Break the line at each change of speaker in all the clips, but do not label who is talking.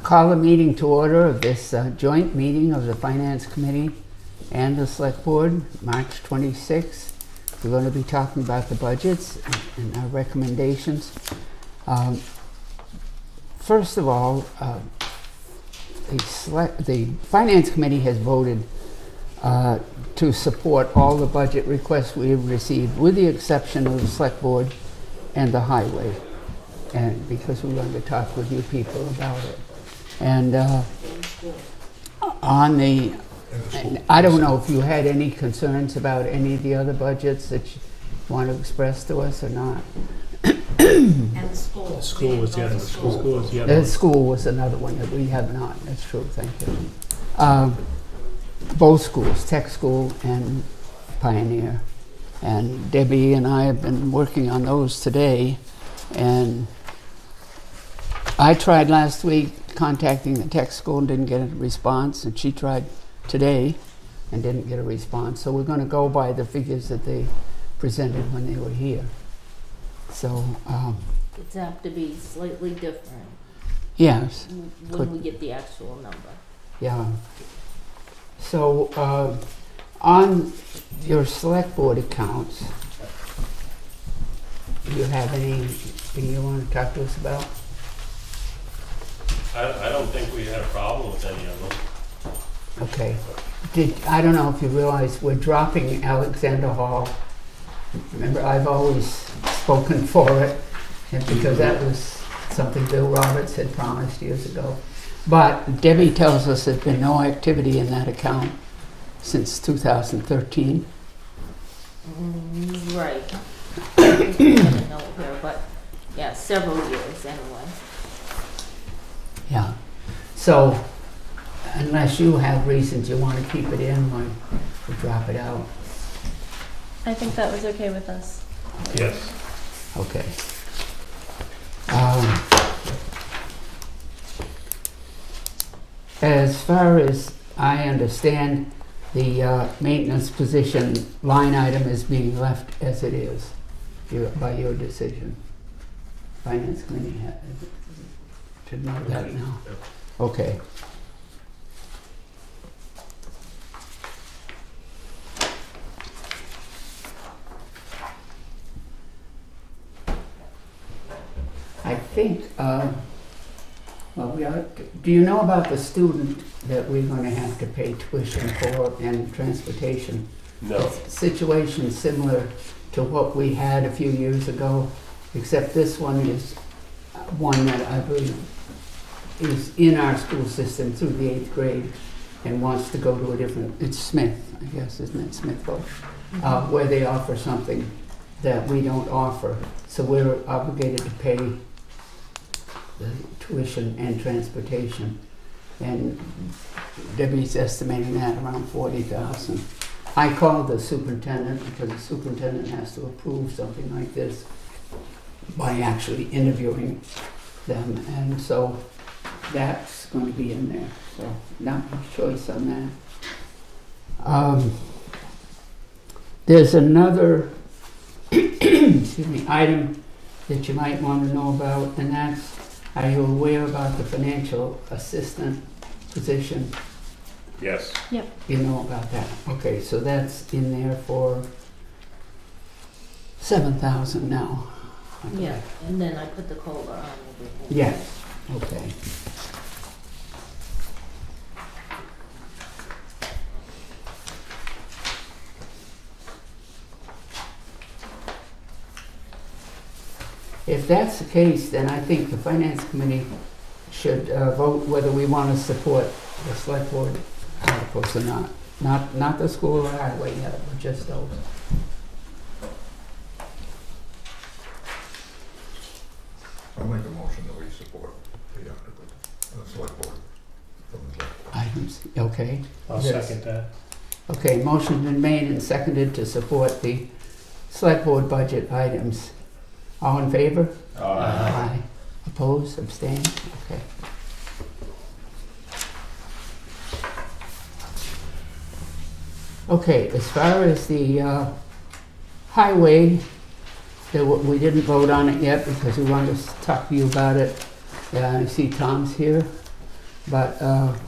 Call the meeting to order of this joint meeting of the Finance Committee and the Select Board, March 26th. We're going to be talking about the budgets and our recommendations. First of all, the Finance Committee has voted to support all the budget requests we have received, with the exception of the Select Board and the Highway, and because we wanted to talk with you people about it. And on the, I don't know if you had any concerns about any of the other budgets that you want to express to us or not.
And the school.
The school was the other.
The school was another one that we have not. That's true. Thank you. Both schools, Tech School and Pioneer. And Debbie and I have been working on those today. And I tried last week contacting the Tech School and didn't get a response. And she tried today and didn't get a response. So we're going to go by the figures that they presented when they were here. So
It's have to be slightly different
yes,
when we get the actual number.
yeah. So on your Select Board accounts, do you have anything you want to talk to us about?
I don't think we had a problem with any of them.
Okay. I don't know if you realize we're dropping Alexander Hall. Remember, I've always spoken for it, and because that was something Bill Roberts had promised years ago. But Debbie tells us there's been no activity in that account since 2013.
Right. I don't know here, but yeah, several years anyway.
Yeah. So unless you have reasons you want to keep it in, we'll drop it out.
I think that was okay with us.
Yes.
Okay. As far as I understand, the maintenance position line item is being left as it is by your decision. Finance Committee should know that now. Okay. I think, do you know about the student that we're going to have to pay tuition for and transportation?
No.
It's a situation similar to what we had a few years ago, except this one is one that I believe is in our school system through the 8th grade and wants to go to a different, it's Smith, I guess, isn't it, Smithville, where they offer something that we don't offer. So we're obligated to pay the tuition and transportation, and Debbie's estimating that around $40,000. I called the superintendent because the superintendent has to approve something like this by actually interviewing them, and so that's going to be in there. So not much choice on that. There's another excuse me, item that you might want to know about, and that's, are you aware about the financial assistant position?
Yes.
Yep.
You know about that. Okay, so that's in there for $7,000 now. Okay.
Yeah, and then I put the COLA on everything.
Yes, okay. If that's the case, then I think the Finance Committee should vote whether we want to support the Select Board articles or not. Not the school or highway yet, but just those.
I'll make a motion that we support the article, the Select Board, from the Select Board.
Items, okay.
I'll
Yes.
second that.
Okay, motion's been made and seconded to support the Select Board budget items. All in favor? Aye. Opposed, abstain? Okay. Okay, as far as the highway, we didn't vote on it yet because we wanted to talk to you about it. I see Tom's here. but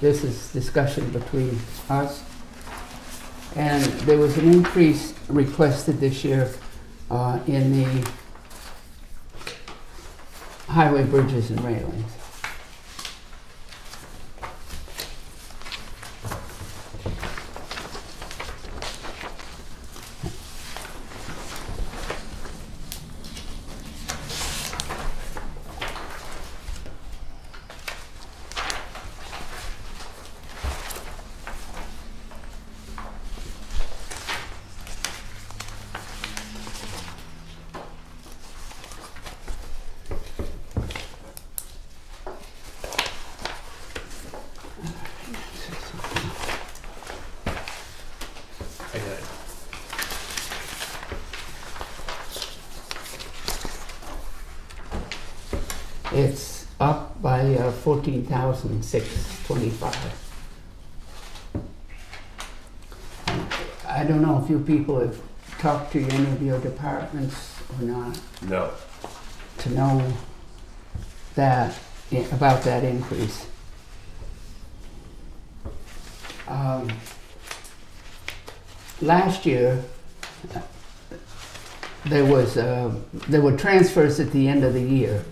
this is discussion between us. And there was an increase requested this year in the highway bridges and railings.
I got it.
It's up by 14,625. I don't know if you people have talked to any of your departments or not
No.
to know that, about that increase. Last year, there were transfers at the end of the year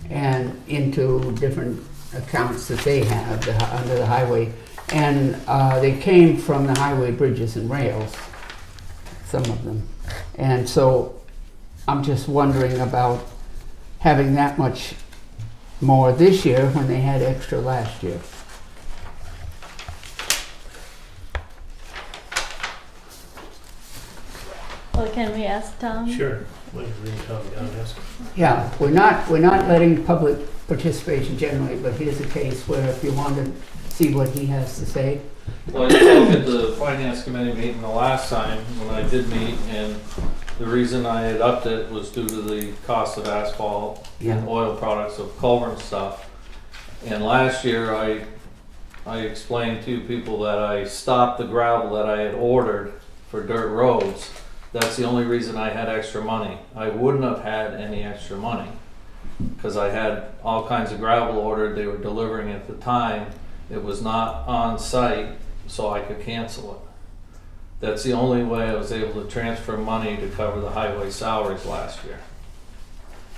and into different accounts that they have under the highway, and they came from the highway bridges and rails, some of them. And so I'm just wondering about having that much more this year when they had extra last year.
Well, can we ask Tom?
Sure. Wait, read it, Tom, yeah, yes.
Yeah, we're not letting public participation generally, but here's a case where if you want to see what he has to say.
Well, I spoke at the finance committee meeting the last time when I did meet, and the reason I had upped it was due to the cost of asphalt
Yeah.
and oil products of culvert stuff. And last year I explained to people that I stopped the gravel that I had ordered for dirt roads. That's the only reason I had extra money. I wouldn't have had any extra money because I had all kinds of gravel ordered. They were delivering at the time. It was not on site, so I could cancel it. That's the only way I was able to transfer money to cover the highway salaries last year.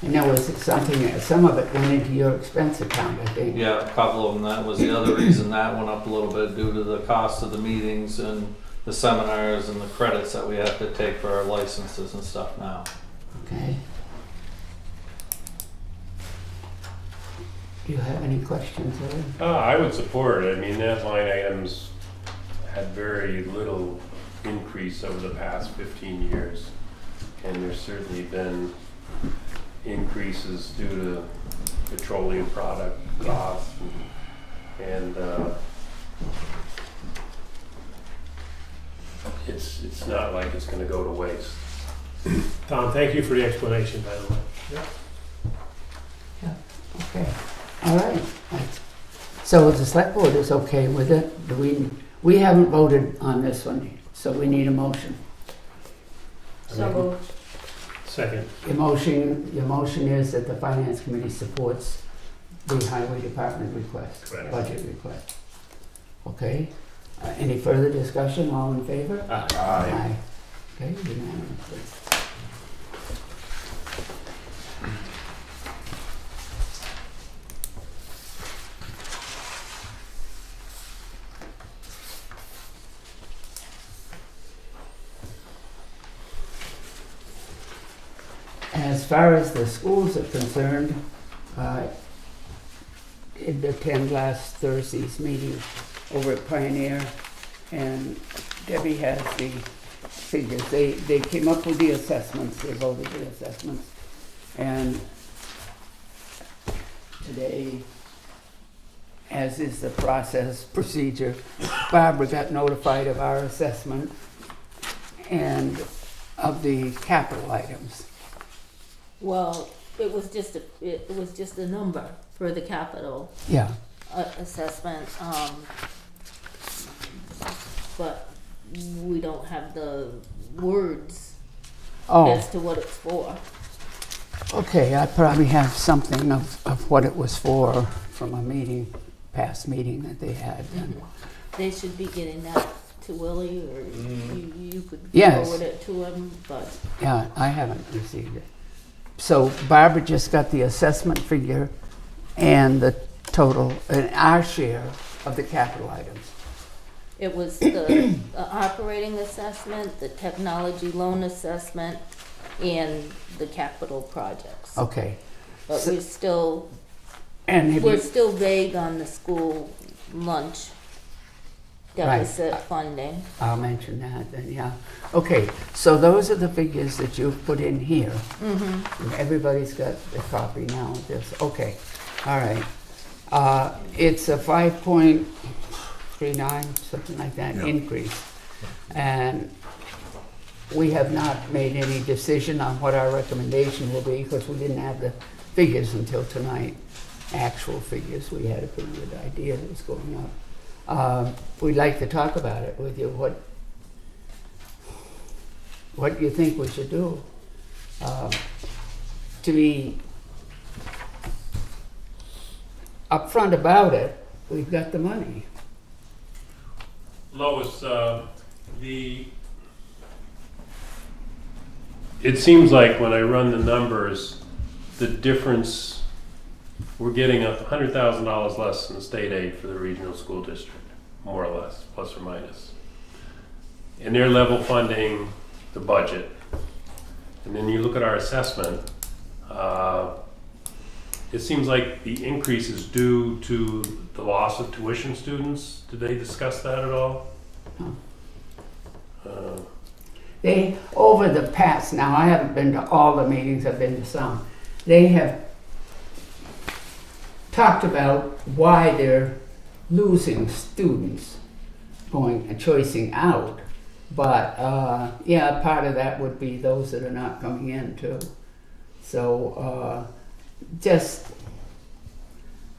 And there was something, some of it went into your expense account, I think.
Yeah, a couple of them. That was the other reason that went up a little bit due to the cost of the meetings and the seminars and the credits that we have to take for our licenses and stuff now.
Okay. Do you have any questions, Ed?
I would support it. I mean, that line items had very little increase over the past 15 years. And there's certainly been increases due to petroleum product costs and it's not like it's gonna go to waste.
Tom, thank you for the explanation, by the way.
Okay, all right. So the select board is okay with it? We haven't voted on this one, so we need a motion.
So moved.
Second.
Your motion is that the finance committee supports the highway department request,
Correct.
budget request. Okay, any further discussion, all in favor?
Aye.
Okay, unanimously. As far as the schools are concerned, I did attend last Thursday's meeting over at Pioneer, and Debbie has the figures. They came up with the assessments, they voted the assessments, and today, as is the procedure, Barbara got notified of our assessment and of the capital items.
Well, it was just a number for the capital
Yeah.
assessment, but we don't have the words
Oh,
as to what it's for.
okay, I probably have something of what it was for from a meeting. past meeting that they had. And,
They should be getting that to Willie, or you could
Yes.
forward it to him, but
yeah, I haven't received it. So Barbara just got the assessment figure and the total, and our share of the capital items.
it was the operating assessment, the technology loan assessment, and the capital projects.
Okay.
But
So- And have
we're
you,
still vague on the school lunch deficit funding.
I'll mention that then, yeah. Okay, so those are the figures that you've put in here.
Mm-hmm.
Everybody's got a copy now of this. Okay, all right. It's a 5.39, something like that,
Yeah.
increase. And we have not made any decision on what our recommendation will be because we didn't have the figures until tonight. Actual figures, we had a pretty good idea it was going up. We'd like to talk about it with you, what you think we should do. To be upfront about it, we've got the money.
Lois, it seems like when I run the numbers, the difference, we're getting $100,000 less in state aid for the regional school district, more or less, plus or minus. And they're level funding the budget. And then you look at our assessment, it seems like the increase is due to the loss of tuition students. Did they discuss that at all?
No.
Uh,
They, over the past, now I haven't been to all the meetings, I've been to some, they have talked about why they're losing students going and choicing out. But yeah, part of that would be those that are not coming in too. So just,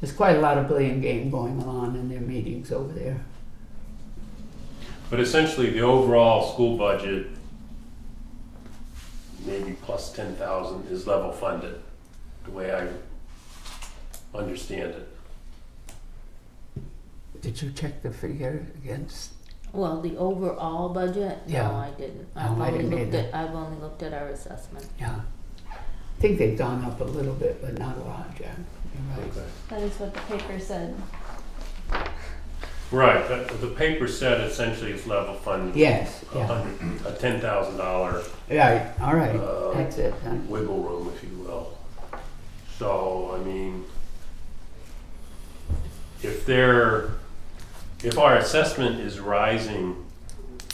there's quite a lot of blame game going on in their meetings over there.
But essentially, the overall school budget, maybe plus 10,000, is level funded, the way I understand it.
Did you check the figure against?
Well, the overall budget,
Yeah.
no, I didn't.
No, I didn't either.
I've only looked at our assessment.
Yeah. I think they've gone up a little bit, but not a lot, Jack. You're right.
Okay.
That is what the paper said.
Right, the paper said essentially it's level funded.
Yes, yeah.
A $10,000
Right, all right.
Uh,
That's it then.
wiggle room, if you will. So, I mean, if our assessment is rising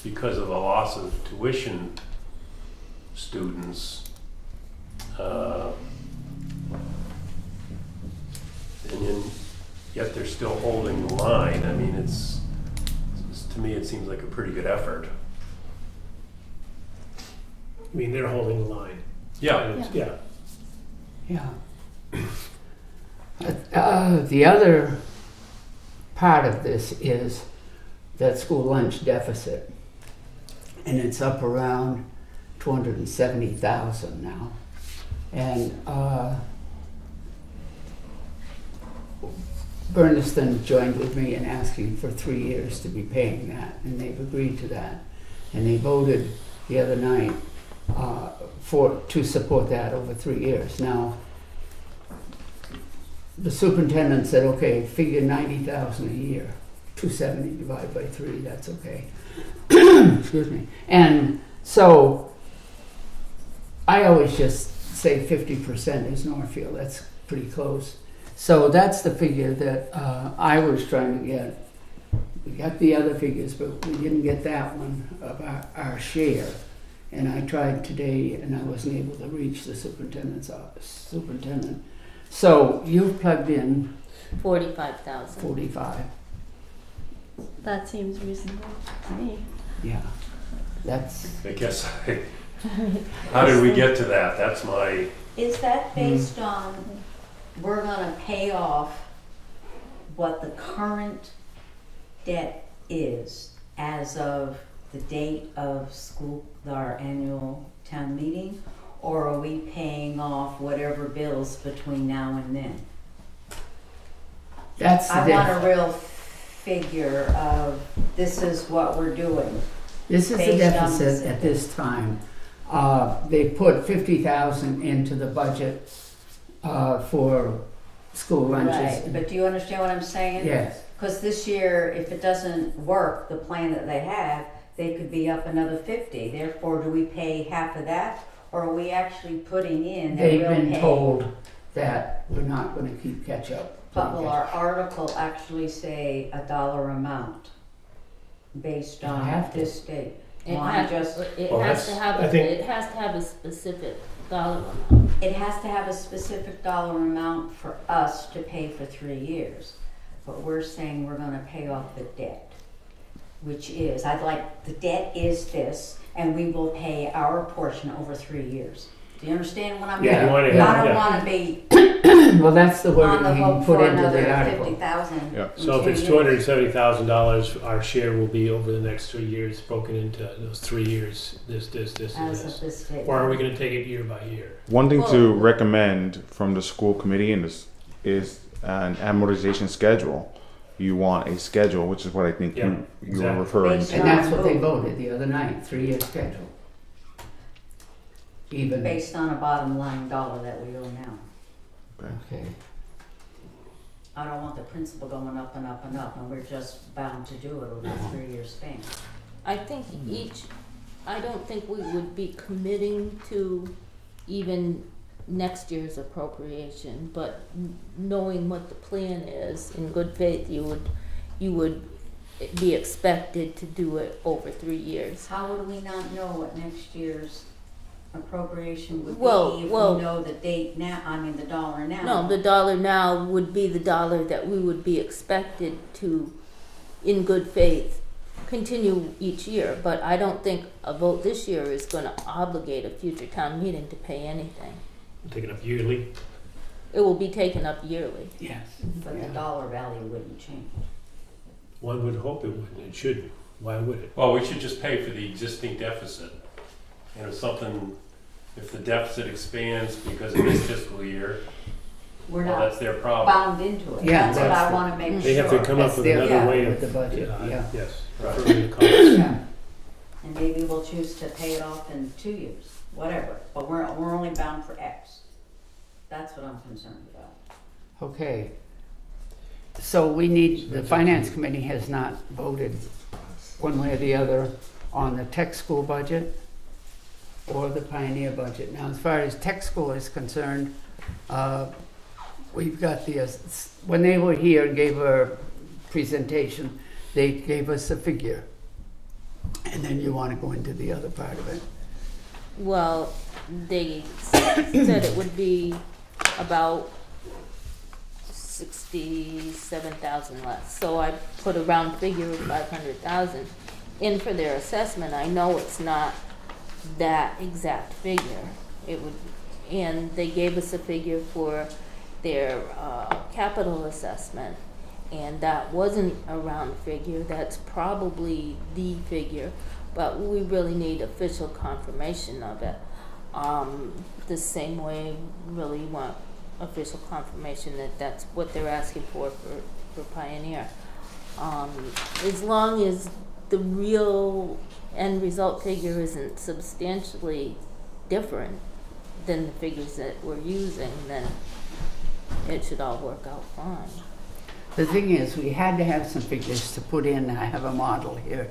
because of the loss of tuition students, and then yet they're still holding the line, I mean, to me, it seems like a pretty good effort.
I mean, they're holding the line.
Yeah,
And it's- yeah.
Yeah. The other part of this is that school lunch deficit. And it's up around 270,000 now. And Bernardston joined with me in asking for 3 years to be paying that, and they've agreed to that. And they voted the other night to support that over 3 years. Now, the superintendent said, okay, figure 90,000 a year, 270 divided by 3, that's okay. Excuse me. And so I always just say 50% is Northfield, that's pretty close. So that's the figure that I was trying to get. We got the other figures, but we didn't get that one of our share. And I tried today, and I wasn't able to reach the superintendent's office. So you've plugged in
45,000.
45.
That seems reasonable to me.
Yeah, that's
I guess, how did we get to that? That's my,
Is that based on, we're gonna pay off what the current debt is as of the date of our annual town meeting? Or are we paying off whatever bills between now and then?
That's the
I want a
def-
real figure of, this is what we're doing.
this is the
based on
deficit
the-
at this time. They put 50,000 into the budget for school lunches.
Right, but do you understand what I'm saying?
Yes,
Because this year, if it doesn't work, the plan that they have, they could be up another 50. Therefore, do we pay half of that? Or are we actually putting in that
they've
we'll
been
pay?
told that we're not gonna keep catch up.
But will our article actually say a dollar amount based
It'll
on
have to.
this date?
It
Why
has,
just,
it
Well,
has to
that's-
have,
I think-
it has to have a specific dollar amount.
it has to have a specific dollar amount for us to pay for 3 years. But we're saying we're gonna pay off the debt, which is, the debt is this, and we will pay our portion over 3 years. Do you understand what I'm
Yeah,
saying?
you wanna-
I
yeah.
don't wanna be
Well, that's the
on
wording
the
he
hook
put
for
into
another
the article.
50,000.
Yeah.
in
So if
2
it's
years.
$270,000, our share will be over the next 3 years, broken into those 3 years, this, and
As
this.
of this date.
Or are we gonna take it year by year?
One thing to
Well-
recommend from the school committee and this is an amortization schedule. You want a schedule, which is what I think
Yeah,
you were
exactly.
referring
Based
to.
And that's what they voted the other night, 3-year schedule. Even,
Based on a bottom line dollar that we owe now.
okay,
I don't want the principal going up and up and up, and we're just bound to do it over a 3-year span.
I think I don't think we would be committing to even next year's appropriation, but knowing what the plan is, in good faith, you would be expected to do it over 3 years.
How would we not know what next year's appropriation would
Well-
be if
well-
we know the date now, the dollar now?
No, the dollar now would be the dollar that we would be expected to, in good faith, continue each year. But I don't think a vote this year is gonna obligate a future town meeting to pay anything.
Take it up yearly?
It will be taken up yearly.
yes.
But the
Yeah.
dollar value wouldn't change.
One would hope it would, it shouldn't. Why would it?
Well, we should just pay for the existing deficit. You know, if the deficit expands because of this fiscal year,
We're
well,
not
that's their problem.
bound into it.
Yeah,
That's what
that's
I
the-
wanna make sure.
They have to come
That's
up with
their-
another
yeah,
way
with
of.
the budget, yeah.
Yes.
Right.
deferring the costs.
Yeah,
And maybe we'll choose to pay it off in 2 years, whatever, but we're only bound for X. That's what I'm concerned about.
okay. So the finance committee has not voted one way or the other on the tech school budget or the Pioneer budget. Now, as far as tech school is concerned, we've got when they were here and gave a presentation, they gave us a figure. And then you want to go into the other part of it.
Well, they said it would be about 67,000 less. So I put a round figure of 500,000 in for their assessment. I know it's not that exact figure. And they gave us a figure for their capital assessment, and that wasn't a round figure. That's probably the figure, but we really need official confirmation of it. The same way we really want official confirmation that that's what they're asking for Pioneer. As long as the real end result figure isn't substantially different than the figures that we're using, then it should all work out fine.
The thing is, we had to have some figures to put in. I have a model here,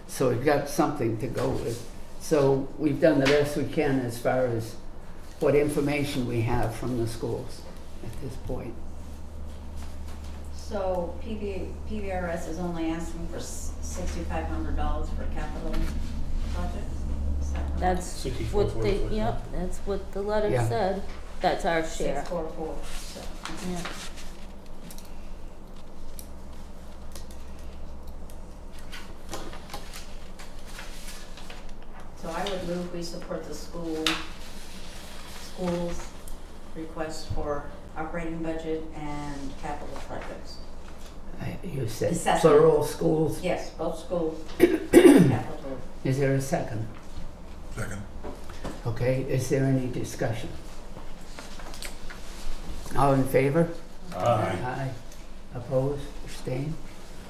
so we've got something to go with. So we've done the best we can as far as what information we have from the schools at this point.
So PVRS is only asking for $6,500 for capital projects? Is that right?
That's
64,
what they,
44.
yep, that's what the letter
Yeah.
said. That's our share.
644, so.
Yeah.
So I would move we support the school's request for operating budget and capital projects.
You said
Assessment.
plural schools.
Yes, both schools, capital.
Is there a second?
Second.
Okay, is there any discussion? All in favor?
Aye.
Aye. Opposed, abstained?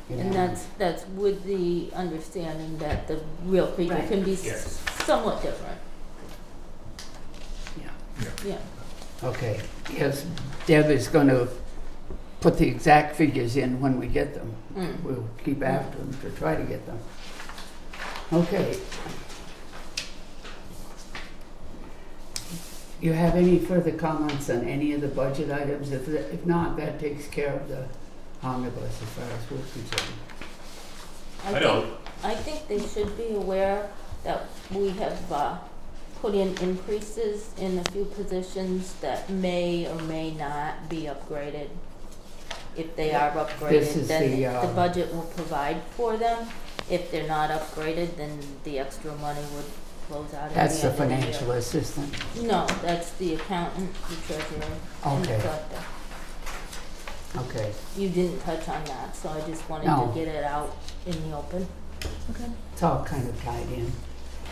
And that's with the understanding that the real figure
Right.
can be
Yes.
somewhat different. Yeah.
Okay, yes, Deb is gonna put the exact figures in when we get them.
Mm.
We'll keep after them to try to get them. Okay. You have any further comments on any of the budget items? If not, that takes care of the omnibus as far as we're concerned.
I don't.
I think they should be aware that we have put in increases in a few positions that may or may not be upgraded. If they are
This
upgraded,
is
then
the,
the budget will provide for them. If they're not upgraded, then the extra money would close out at the end
That's the
of the year.
financial assistant.
No, that's the accountant, the treasurer, and the
Okay.
collector.
Okay,
You didn't touch on that, so I just wanted
No.
to get it out in the open.
it's all kind of tied in.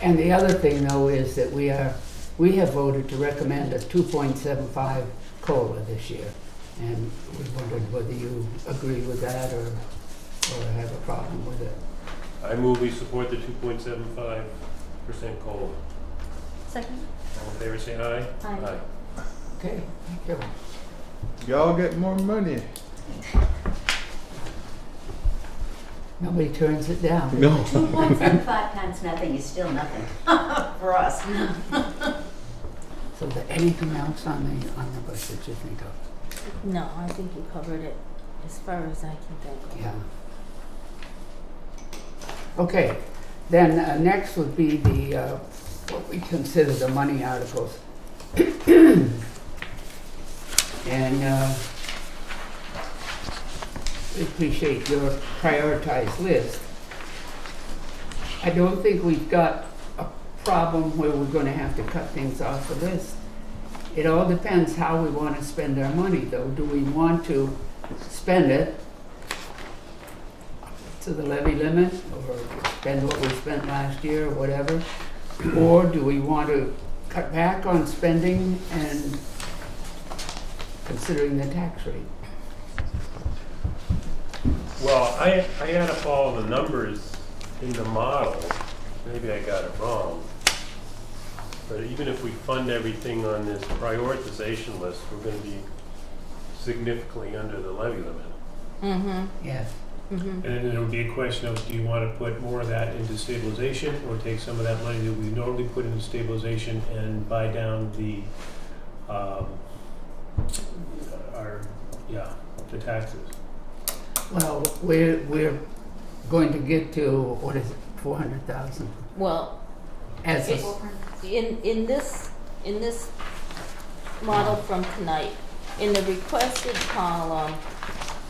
And the other thing though is that we have voted to recommend a 2.75 COLA this year. And we wondered whether you agree with that or have a problem with it.
I move we support the 2.75% COLA.
Second?
All in favor, say aye.
Aye.
Okay, thank you.
Y'all get more money.
Nobody turns it down.
No.
2.75 times nothing is still nothing for us.
So is there anything else on the bus that you think of?
No, I think you covered it as far as I can think.
Yeah. Okay, then next would be the, what we consider the money articles. And we appreciate your prioritized list. I don't think we've got a problem where we're gonna have to cut things off the list. It all depends how we want to spend our money, though. Do we want to spend it to the levy limit, or spend what we spent last year, or whatever? Or do we want to cut back on spending and considering the tax rate?
Well, I had to follow the numbers in the model. Maybe I got it wrong. But even if we fund everything on this prioritization list, we're going to be significantly under the levy limit.
Mm-hmm,
Yes.
mm-hmm.
And then it would be a question of, do you want to put more of that into stabilization, or take some of that money that we normally put into stabilization and buy down the the taxes?
Well, we're going to get to, what is it, 400,000?
Well,
As a,
in this model from tonight, in the requested column,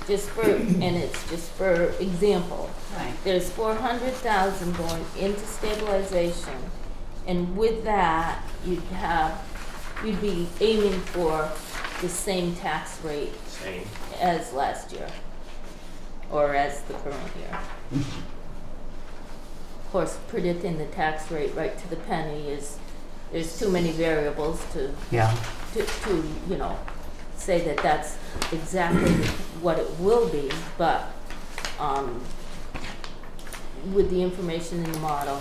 just for, and it's just for example,
Right.
there's 400,000 going into stabilization, and with that, you'd be aiming for the same tax rate
Same.
as last year, or as the current year. Of course, predicting the tax rate right to the penny there's too many variables to
yeah,
you know, say that that's exactly what it will be, but with the information in the model,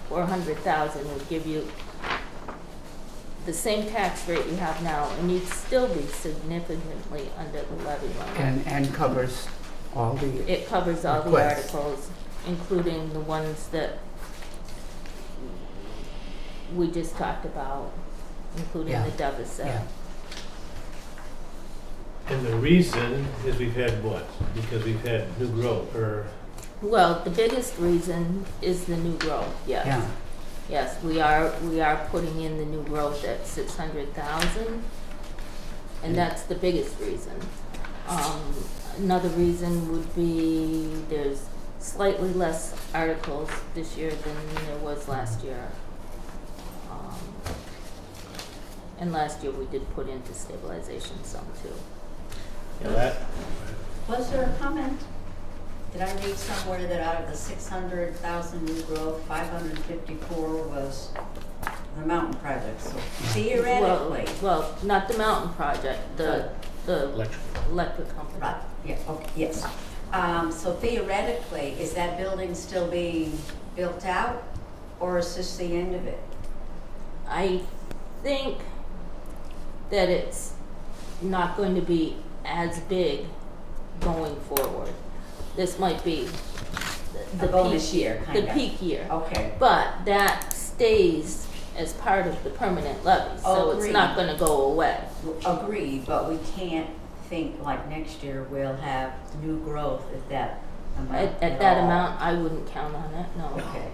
400,000 would give you the same tax rate you have now, and you'd still be significantly under the levy limit.
and covers all the,
It covers all the
Requests.
articles, including the ones that we just talked about, including
Yeah.
the deficit.
yeah.
And the reason is we've had what? Because we've had new growth, or
Well, the biggest reason is the new growth, yes.
Yeah.
Yes, we are putting in the new growth at 600,000, and that's the biggest reason. Another reason would be there's slightly less articles this year than there was last year. And last year we did put into stabilization some too.
that.
Was there a comment? Did I read somewhere that out of the 600,000 new growth, 554 was the mountain project? So theoretically,
Well, not the mountain project, the
Electric.
electric company.
right, Yeah, okay, yes. So theoretically, is that building still being built out, or is this the end of it?
I think that it's not going to be as big going forward. This might be the
A bonus
peak,
year,
the
kinda.
peak year.
Okay,
But that stays as part of the permanent levy, so it's not
Agreed.
gonna go away.
agreed, but we can't think like next year we'll have new growth at that amount
At that
all.
amount, I wouldn't count on it, no.
Okay,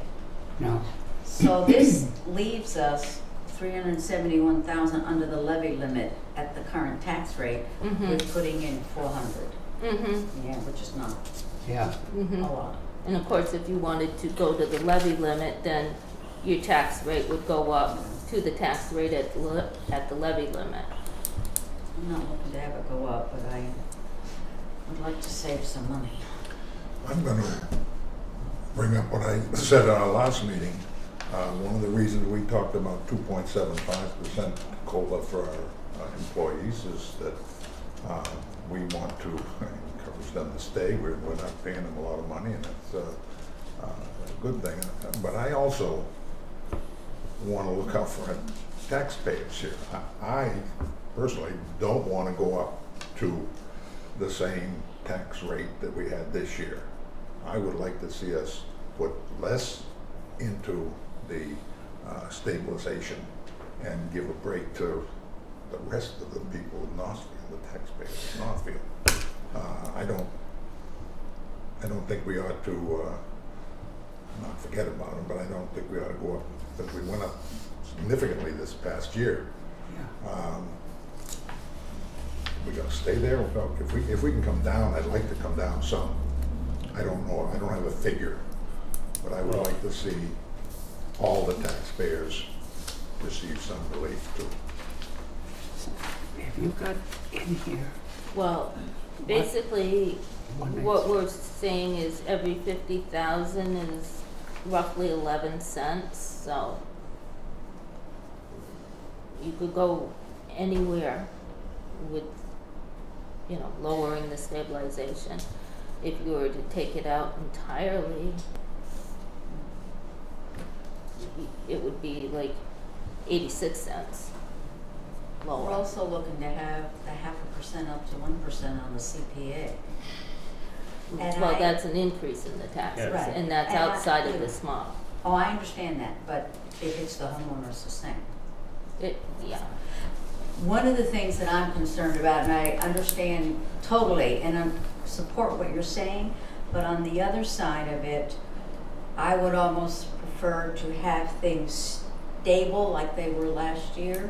No,
so this leaves us 371,000 under the levy limit at the current tax rate.
Mhm.
With putting in 400,
Mm-hmm,
yeah, which is not
yeah,
a
mm-hmm.
lot.
And of course, if you wanted to go to the levy limit, then your tax rate would go up to the tax rate at the levy limit.
I'm not looking to have it go up, but I would like to save some money.
I'm gonna bring up what I said at our last meeting. One of the reasons we talked about 2.75% COLA for our employees is that we want to encourage them to stay. We're not paying them a lot of money, and that's a good thing. But I also want to look out for our taxpayers here. I personally don't want to go up to the same tax rate that we had this year. I would like to see us put less into the stabilization and give a break to the rest of the people in Northfield, the taxpayers in Northfield. I don't think we ought to not forget about them, but I don't think we ought to go up, because we went up significantly this past year.
yeah.
We gotta stay there. If we can come down, I'd like to come down some. I don't know, I don't have a figure, but I would like to see all the taxpayers receive some relief too.
Have you got in here?
Well, basically,
One
what we're saying is every 50,000 is roughly 11 cents, so you could go anywhere with, lowering the stabilization. If you were to take it out entirely, it would be like 86 cents
We're
lower.
also looking to have a 0.5% up to 1% on the CPA. And
Well,
I-
that's an increase in the taxes,
Yeah.
Right.
and that's
And I-
outside of this model.
Oh, I understand that, but it hits the homeowners the same.
Yeah.
One of the things that I'm concerned about, and I understand totally, and I support what you're saying, but on the other side of it, I would almost prefer to have things stable like they were last year,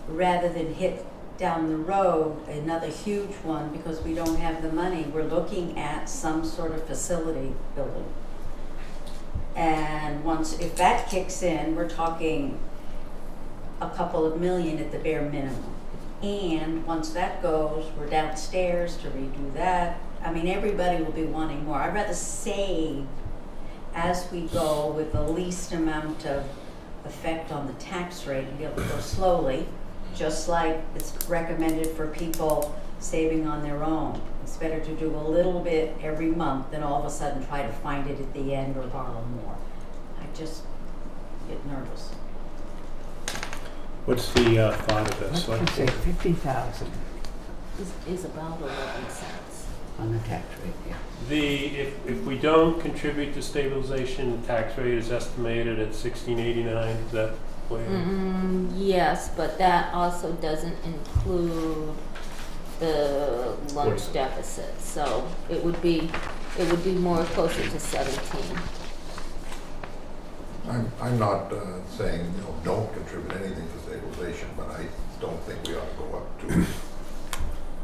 rather than hit down the road another huge one because we don't have the money. We're looking at some sort of facility building. And if that kicks in, we're talking a couple of million at the bare minimum. And once that goes, we're downstairs to redo that. I mean, everybody will be wanting more. I'd rather save as we go with the least amount of effect on the tax rate and be able to go slowly, just like it's recommended for people saving on their own. It's better to do a little bit every month than all of a sudden try to find it at the end or borrow more. I just get nervous.
What's the thought of this?
Let's just say 50,000
Is about 11 cents.
on the tax rate, yeah.
If we don't contribute to stabilization, the tax rate is estimated at 1689, is that what?
Yes, but that also doesn't include the lunch deficit, so it would be more closer to 17.
I'm not saying, don't contribute anything to stabilization, but I don't think we ought to go up to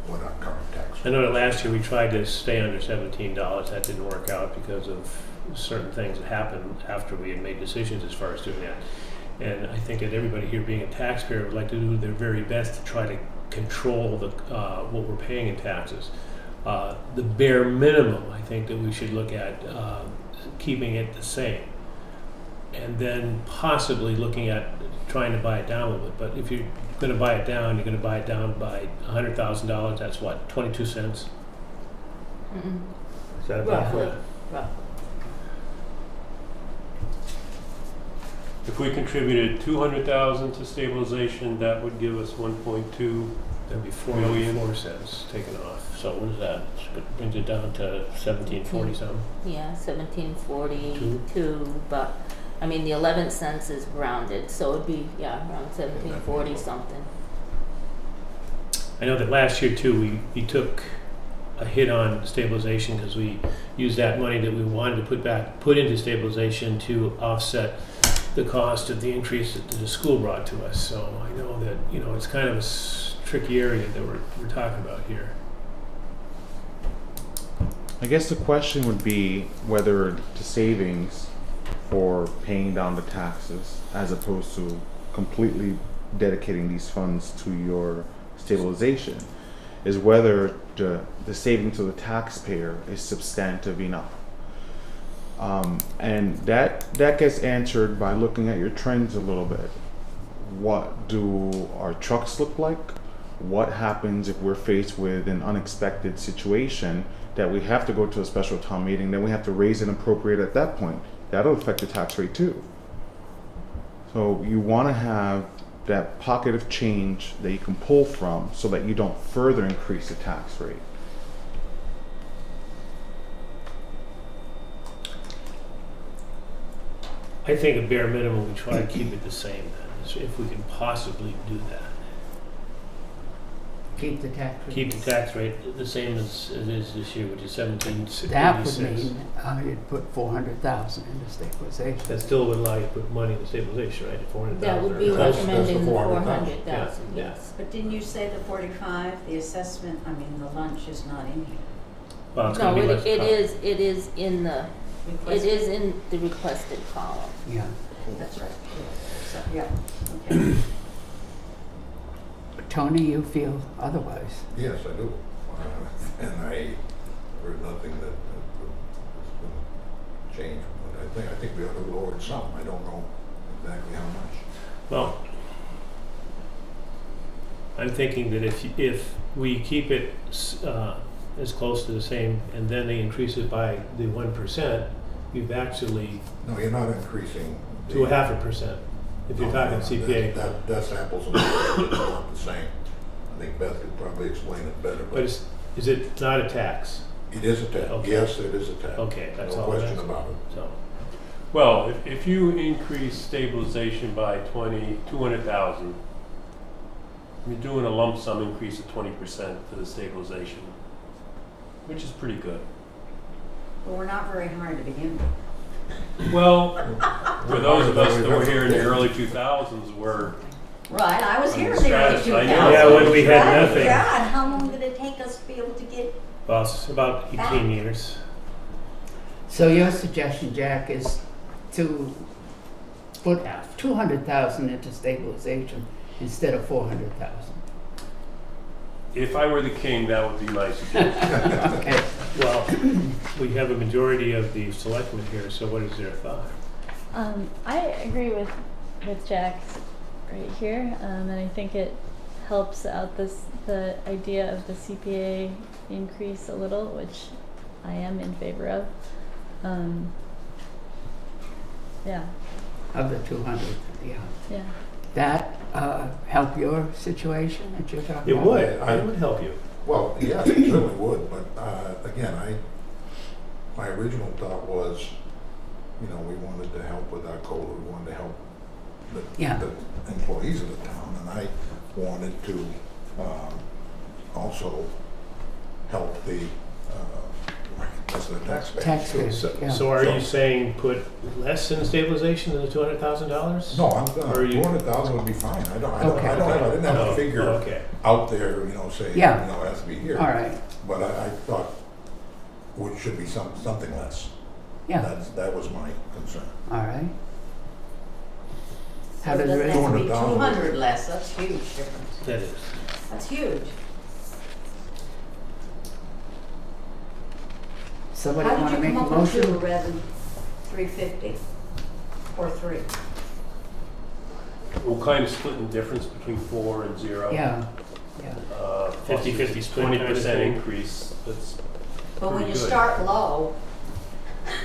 what our current tax
I
rate.
know that last year we tried to stay under $17. That didn't work out because of certain things that happened after we had made decisions as far as doing that. And I think that everybody here being a taxpayer would like to do their very best to try to control what we're paying in taxes. The bare minimum, I think that we should look at keeping it the same. And then possibly looking at trying to buy it down a little bit. But if you're going to buy it down, you're going to buy it down by $100,000. That's what, 22 cents?
Mm-mm.
Is that about
Roughly,
what?
roughly.
If we contributed 200,000 to stabilization, that would give us 1.2.
That'd be
Million.
4 cents taken off. So what is that? It brings it down to 1740 something.
Yeah, 1742, but, I mean, the 11 cents is rounded, so it'd be, yeah, around 1740 something.
I know that last year too, we took a hit on stabilization because we used that money that we wanted to put into stabilization to offset the cost of the increase that the school brought to us. So I know that, you know, it's kind of a tricky area that we're talking about here.
I guess the question would be whether the savings for paying down the taxes as opposed to completely dedicating these funds to your stabilization is whether the saving to the taxpayer is substantive enough. And that gets answered by looking at your trends a little bit. What do our trucks look like? What happens if we're faced with an unexpected situation that we have to go to a special town meeting, then we have to raise and appropriate at that point? That'll affect the tax rate too. So you want to have that pocket of change that you can pull from so that you don't further increase the tax rate.
I think a bare minimum, we try to keep it the same then, if we can possibly do that.
Keep the tax rate.
Keep the tax rate the same as it is this year, which is 1786.
That would mean you'd put 400,000 into stabilization.
That still would allow you to put money into stabilization, right? 400,000.
That would be
That's
recommending
the
the
400,000.
400,000,
Yeah,
yes.
But didn't you say the 45, the assessment, I mean, the lunch is not in here?
Well, it's
No,
gonna be less
it
cost.
is in the,
Requested?
it is in the requested column.
Yeah.
That's right. So, yeah, okay.
Tony, you feel otherwise?
Yes, I do. And I heard nothing that has been changed, but I think we ought to lower it some. I don't know exactly how much.
Well, I'm thinking that if we keep it as close to the same, and then they increase it by the 1%, you've actually
No, you're not increasing.
to a 0.5%. If you're talking CPA,
That's apples and oranges, it's not the same. I think Beth could probably explain it better,
but
but
is it not a tax?
it is a tax.
Okay.
Yes, it is a tax.
Okay, that's
No
all I'm
question
asking.
about it.
So,
Well, if you increase stabilization by 200,000, you're doing a lump sum increase of 20% to the stabilization, which is pretty good.
But we're not very hard to begin with.
Well, for those of us that were here in the early 2000s, we're
Right, I was here in
On
the
the
early
scratch, I
2000s.
know.
Yeah, when we had
Right,
nothing.
Yeah, and how long did it take us to be able to get,
well, it's about 18 years.
So your suggestion, Jack, is to put 200,000 into stabilization instead of 400,000.
if I were the king, that would be my suggestion.
Okay.
Well, we have a majority of the selectmen here, so what is their thought?
I agree with Jack right here, and I think it helps out the idea of the CPA increase a little, which I am in favor of. Yeah,
Of the 200, yeah.
yeah.
That help your situation that you're talking
It
about?
would. It would help you.
Well, yes, it certainly would, but again, my original thought was, you know, we wanted to help with our COLA, we wanted to help the employees of the town, and I wanted to also help the rest of the taxpayers.
Taxpayers, yeah.
So are you saying put less in stabilization than the $200,000?
No, I'm
Or
gonna,
you-
200,000 would be fine. I didn't have
Oh,
a figure
okay.
out there, you know, saying, you
Yeah.
know, it has to be here.
All right,
But I thought it should be something less.
yeah,
That was my concern.
all right. How
so
does
that
the
has
rest?
to be
200,000.
200 less, that's huge difference.
That is.
That's huge.
Somebody
How
want
did
to
you
make a
come up with 2
motion?
rather than 350 or 3?
We'll kind of split the difference between 4 and 0.
Yeah, yeah.
50-50 split kind of
20%
thing.
increase. That's
But when
pretty
you
good.
start low,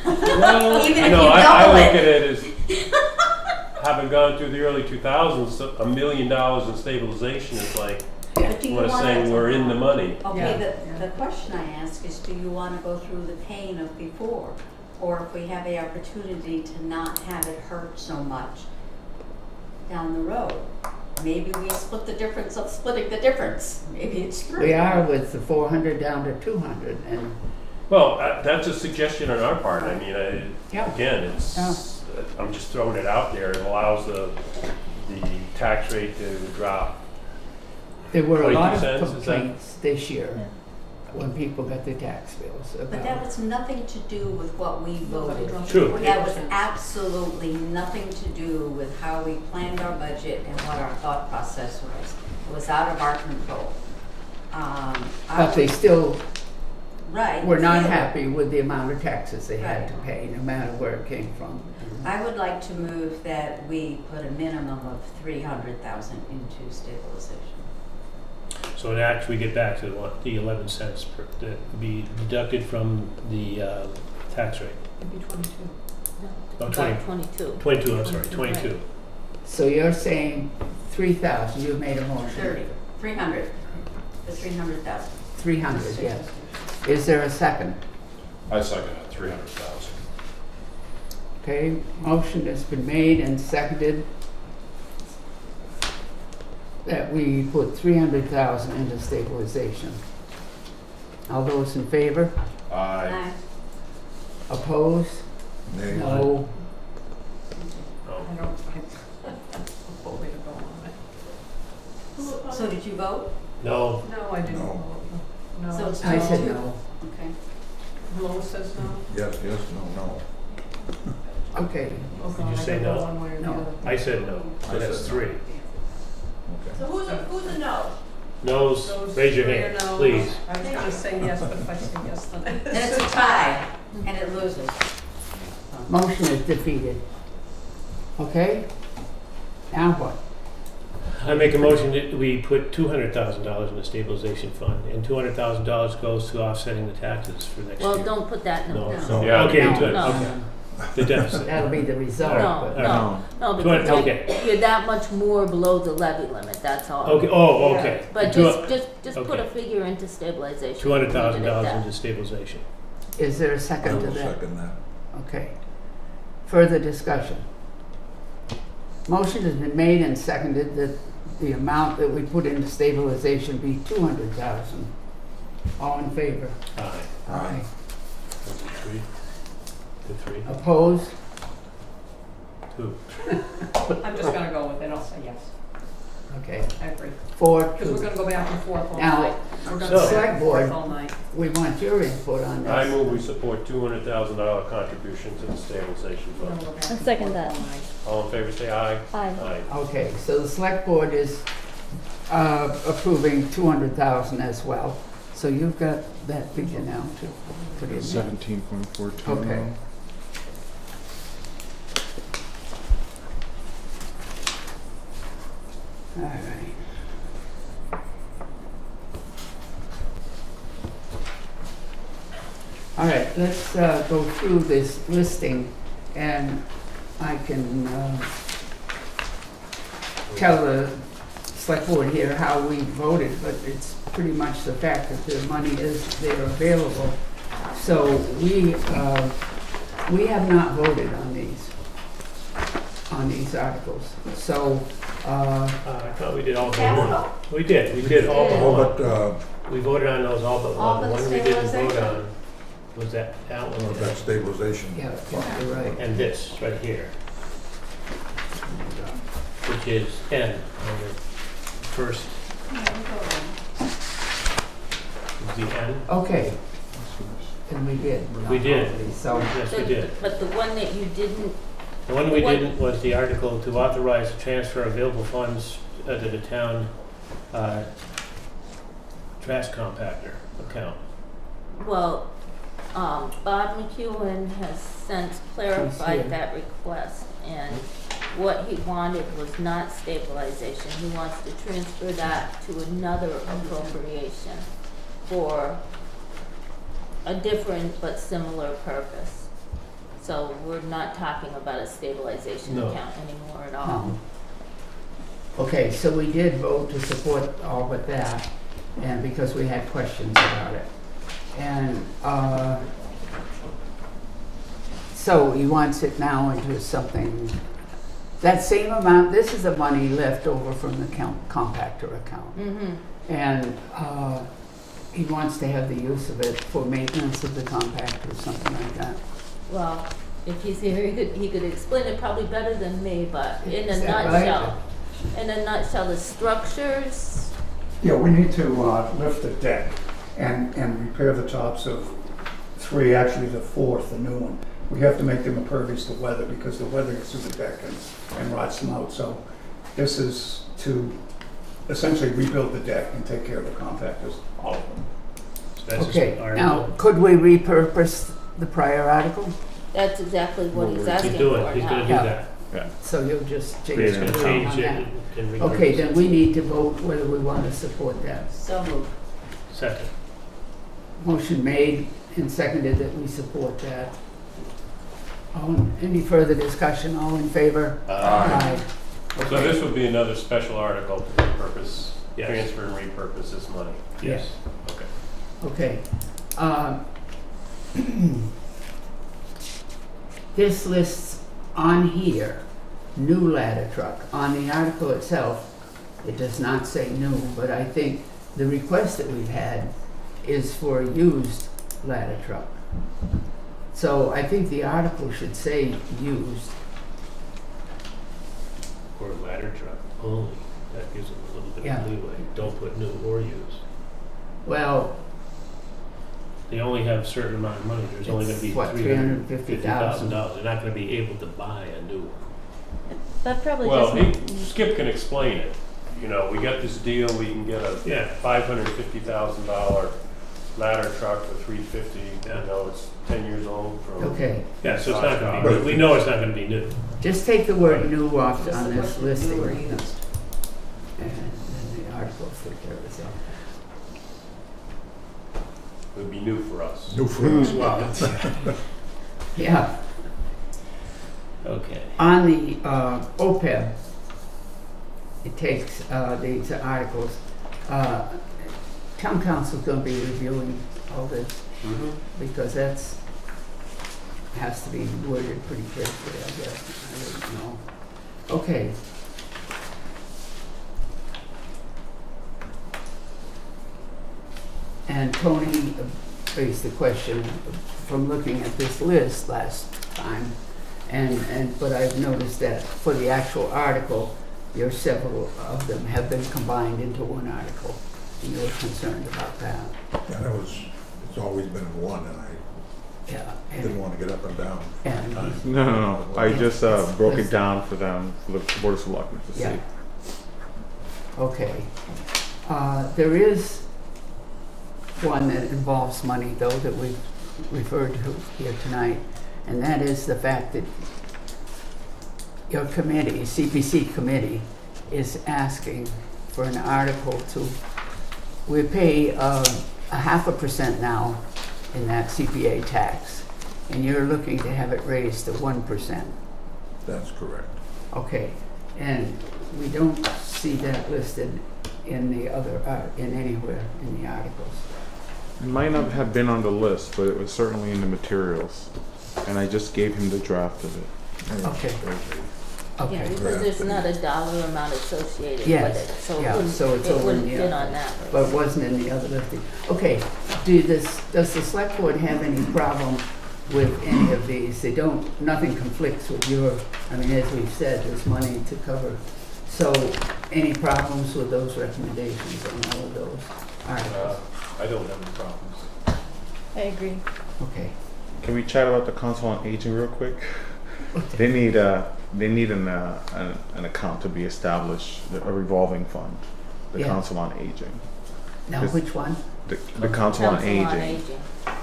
Well,
even if
no,
you
I
double
look
it.
at it as, having gone through the early 2000s, $1 million in stabilization is like,
but do you
want to
want
say we're in the money.
Okay, the question I ask is, do you want to go through the pain of before? Or if we have the opportunity to not have it hurt so much down the road? Maybe we split the difference of splitting the difference. Maybe it's 3.
We are with the 400 down to 200, and
Well, that's a suggestion on our part. I mean,
Yeah.
again, it's, I'm just throwing it out there. It allows the tax rate to drop.
there were a lot
22
of
cents, is that-
complaints this year when people got their tax bills
But that
about.
was nothing to do with what we voted.
True.
That was absolutely nothing to do with how we planned our budget and what our thought process was. It was out of our control.
But they still
Right.
were not
yeah.
happy with the amount of taxes they had
Right.
to pay, no matter where it came from.
I would like to move that we put a minimum of 300,000 into stabilization.
So in actually, we get back to what, the 11 cents per, that would be deducted from the tax rate.
It'd be 22.
Oh,
No,
20.
about 22.
22, I'm sorry, 22.
So you're saying 3,000, you made a motion.
300. The 300,000.
300, yes. Is there a second?
I second it, 300,000.
Okay, motion has been made and seconded that we put 300,000 into stabilization. All those in favor?
Aye.
Opposed?
Nay.
No.
So did you vote?
No,
No, I didn't.
No.
No.
So it's
I
two.
said no.
Okay.
Lois says no.
Yes, yes, no, no.
Okay,
Oh,
Did
God,
you
I
say
gotta go
no?
one way or the
No.
other.
I said no, so
I
that's
said no.
3.
Okay.
who's a no?
Noes,
Those
raise your
three
hand,
are no's.
please.
I was gonna say yes, but if I say yes, then.
Then it's a tie, and it loses.
motion is defeated. Okay? Now what?
I make a motion that we put $200,000 in the stabilization fund, and $200,000 goes to offsetting the taxes for next year.
Well, don't put that in the
No,
motion.
so,
Yeah.
okay,
No,
good,
no.
okay. The deficit.
That'll be the result.
No,
but-
no, no,
200,
because
okay.
you're that much more below the levy limit, that's all.
Okay, oh, okay.
But
Two-
just put a
okay.
figure into stabilization.
$200,000
Leave it at that.
into stabilization.
Is there a
I
second to
will
that?
second that.
Okay. Further discussion? Motion has been made and seconded that the amount that we put into stabilization be 200,000. All in favor?
Aye.
Aye.
Was it 3? The 3?
Opposed?
2.
I'm just gonna go with it, I'll say yes.
Okay.
I agree.
4,
Because we're
2.
gonna go back and forth all
Now,
night. We're gonna
so-
go back
Select
and
board.
forth all night.
We want your input on
I
this.
move we support $200,000 contribution to the stabilization
We're
fund.
gonna go back
I
and
second
forth
that.
all night.
All in favor, say aye.
Aye.
Aye.
Okay, so the select board is approving 200,000 as well. So you've got that figure now to put in there.
17.42
Okay.
now.
All right. All right, let's go through this listing, and I can tell the select board here how we voted, but it's pretty much the fact that the money is there available. So we have not voted on these articles. So
I thought we did all but one. We did all but
Oh,
one.
but,
We voted on those all but
All
one.
but
The
the
one we didn't vote
stabilization?
on was that one
that stabilization.
yeah, you're right.
and this right here, which is N on the first, is the N.
Okay, and we did.
We did.
So
Yes, we did.
But the one that you didn't,
The one we
What-
didn't was the article to authorize the transfer of available funds to the town trash compactor account.
well, Bob McEwen has since
He's here.
clarified that request, and what he wanted was not stabilization. He wants to transfer that to another appropriation for a different but similar purpose. So we're not talking about a stabilization
No.
account anymore at all.
Okay, so we did vote to support all but that, and because we had questions about it. And, so he wants it now into something, that same amount, this is the money left over from the compactor account.
Mm-hmm.
And, he wants to have the use of it for maintenance of the compactor or something like that.
Well, if he's here, he could explain it probably better than me, but in a
Is that right?
nutshell, the structures,
Yeah, we need to lift the deck and repair the tops of 3, actually the 4th, the new one. We have to make them impervious to weather because the weather gets through the deck and rots them out. So this is to essentially rebuild the deck and take care of the compactors, all of them.
So that's just
Okay,
our-
now, could we repurpose the prior article?
that's exactly what he's
He's
asking for
doing,
now.
he's gonna do
Yeah.
that.
So you'll just change
He's
Yeah.
gonna
it
change
on
it
that.
and repurpose
Okay,
it.
then we need to vote whether we want to support that.
So moved.
Second.
Motion made and seconded that we support that. Any further discussion? All in favor? Aye.
So
Okay.
this would be another special article to repurpose,
Yes.
transfer and repurpose this money.
Yes.
Okay.
Okay. This lists on here, new ladder truck. On the article itself, it does not say new, but I think the request that we've had is for a used ladder truck. So I think the article should say used.
Or a ladder truck only. That gives them a little bit
Yeah.
of leeway. Don't put new or used.
Well,
They only have a certain amount of money. There's only gonna
It's
be
what,
$350,000. They're not gonna be able to buy a new one.
That probably
Well,
just
Skip can explain it. You know, we got this deal, we can get a
Yeah.
$550,000 ladder truck for $350. You know, it's 10 years old from.
okay.
Yeah, so it's not gonna be, we know it's not gonna be new.
Just take the word new off
Just
on
the
this
word
listing.
new or used.
And then the article will take care of itself.
It would be new for us.
New for us.
Well,
Yeah,
okay.
on the OPEB, it takes these articles. Town council's gonna be reviewing all this
Mhm.
because that's, has to be worded pretty carefully, I guess. I don't know. Okay. And Tony raised the question from looking at this list last time, but I've noticed that for the actual article, several of them have been combined into one article, and you're concerned about that.
Yeah, it's always been one, and
Yeah.
I didn't want to get up and down.
And
No. I just broke it down for them, for the Board of Selectmen to
Yeah.
see.
Okay. There is one that involves money, though, that we've referred to here tonight, and that is the fact that your committee, CPC committee, is asking for an article to, we pay a 0.5% now in that CPA tax, and you're looking to have it raised to 1%.
That's correct.
Okay, and we don't see that listed in the other, in anywhere in the articles.
It might not have been on the list, but it was certainly in the materials. And I just gave him the draft of it.
And
Okay.
there's
Okay.
Yeah, because there's not a dollar amount associated
Yes,
with it, so
yeah,
it wouldn't,
so it's
it
over in
wouldn't
the
fit
other.
on that
But
list.
it wasn't in the other listing. Okay, does the select board have any problem with any of these? They don't, nothing conflicts with your, I mean, as we've said, there's money to cover. So, any problems with those recommendations on all of those articles?
I don't have any problems.
I agree.
Okay.
Can we chat about the Council on Aging real quick? They need an account to be established, a revolving fund. The
Yeah.
Council on Aging.
Now,
Is-
which one?
The Council on Aging.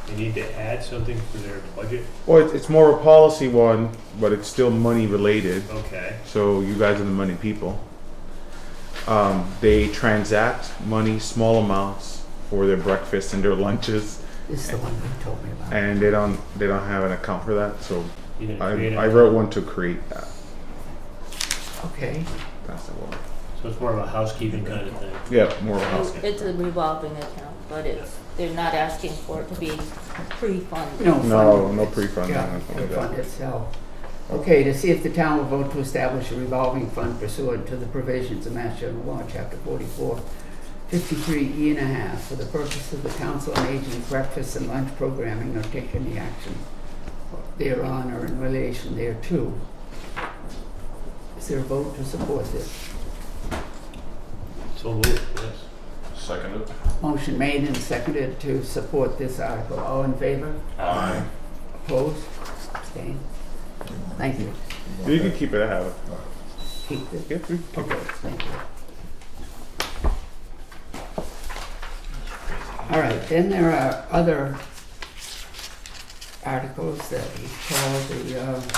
They need to add something to their budget.
Well, it's more a policy one, but it's still money related.
Okay.
So you guys are the money people. They transact money, small amounts, for their breakfast and their lunches,
This is the one you told me about.
and they don't have an account for that, so
You didn't create it.
I wrote one to create that.
Okay,
That's the one.
So it's more of a housekeeping kind of thing.
Yeah, more of a house.
It's a revolving account, but they're not asking for it to be pre-funded.
no
No,
fund.
no pre-funding,
Yeah,
nothing
the
like
fund
that.
itself. Okay, to see if the town will vote to establish a revolving fund pursuant to the provisions of Mass General Law, Chapter 44, 53E and a half, for the purpose of the Council on Aging breakfast and lunch programming, or take any action thereon or in relation thereto. Is there a vote to support this?
So moved, yes.
Seconded.
Motion made and seconded to support this article. All in favor?
Aye.
Opposed? Abstained? Thank you.
You can keep it. I have it.
Keep this.
Yep, you can keep
Okay,
it.
thank you. All right, then there are other articles that we call the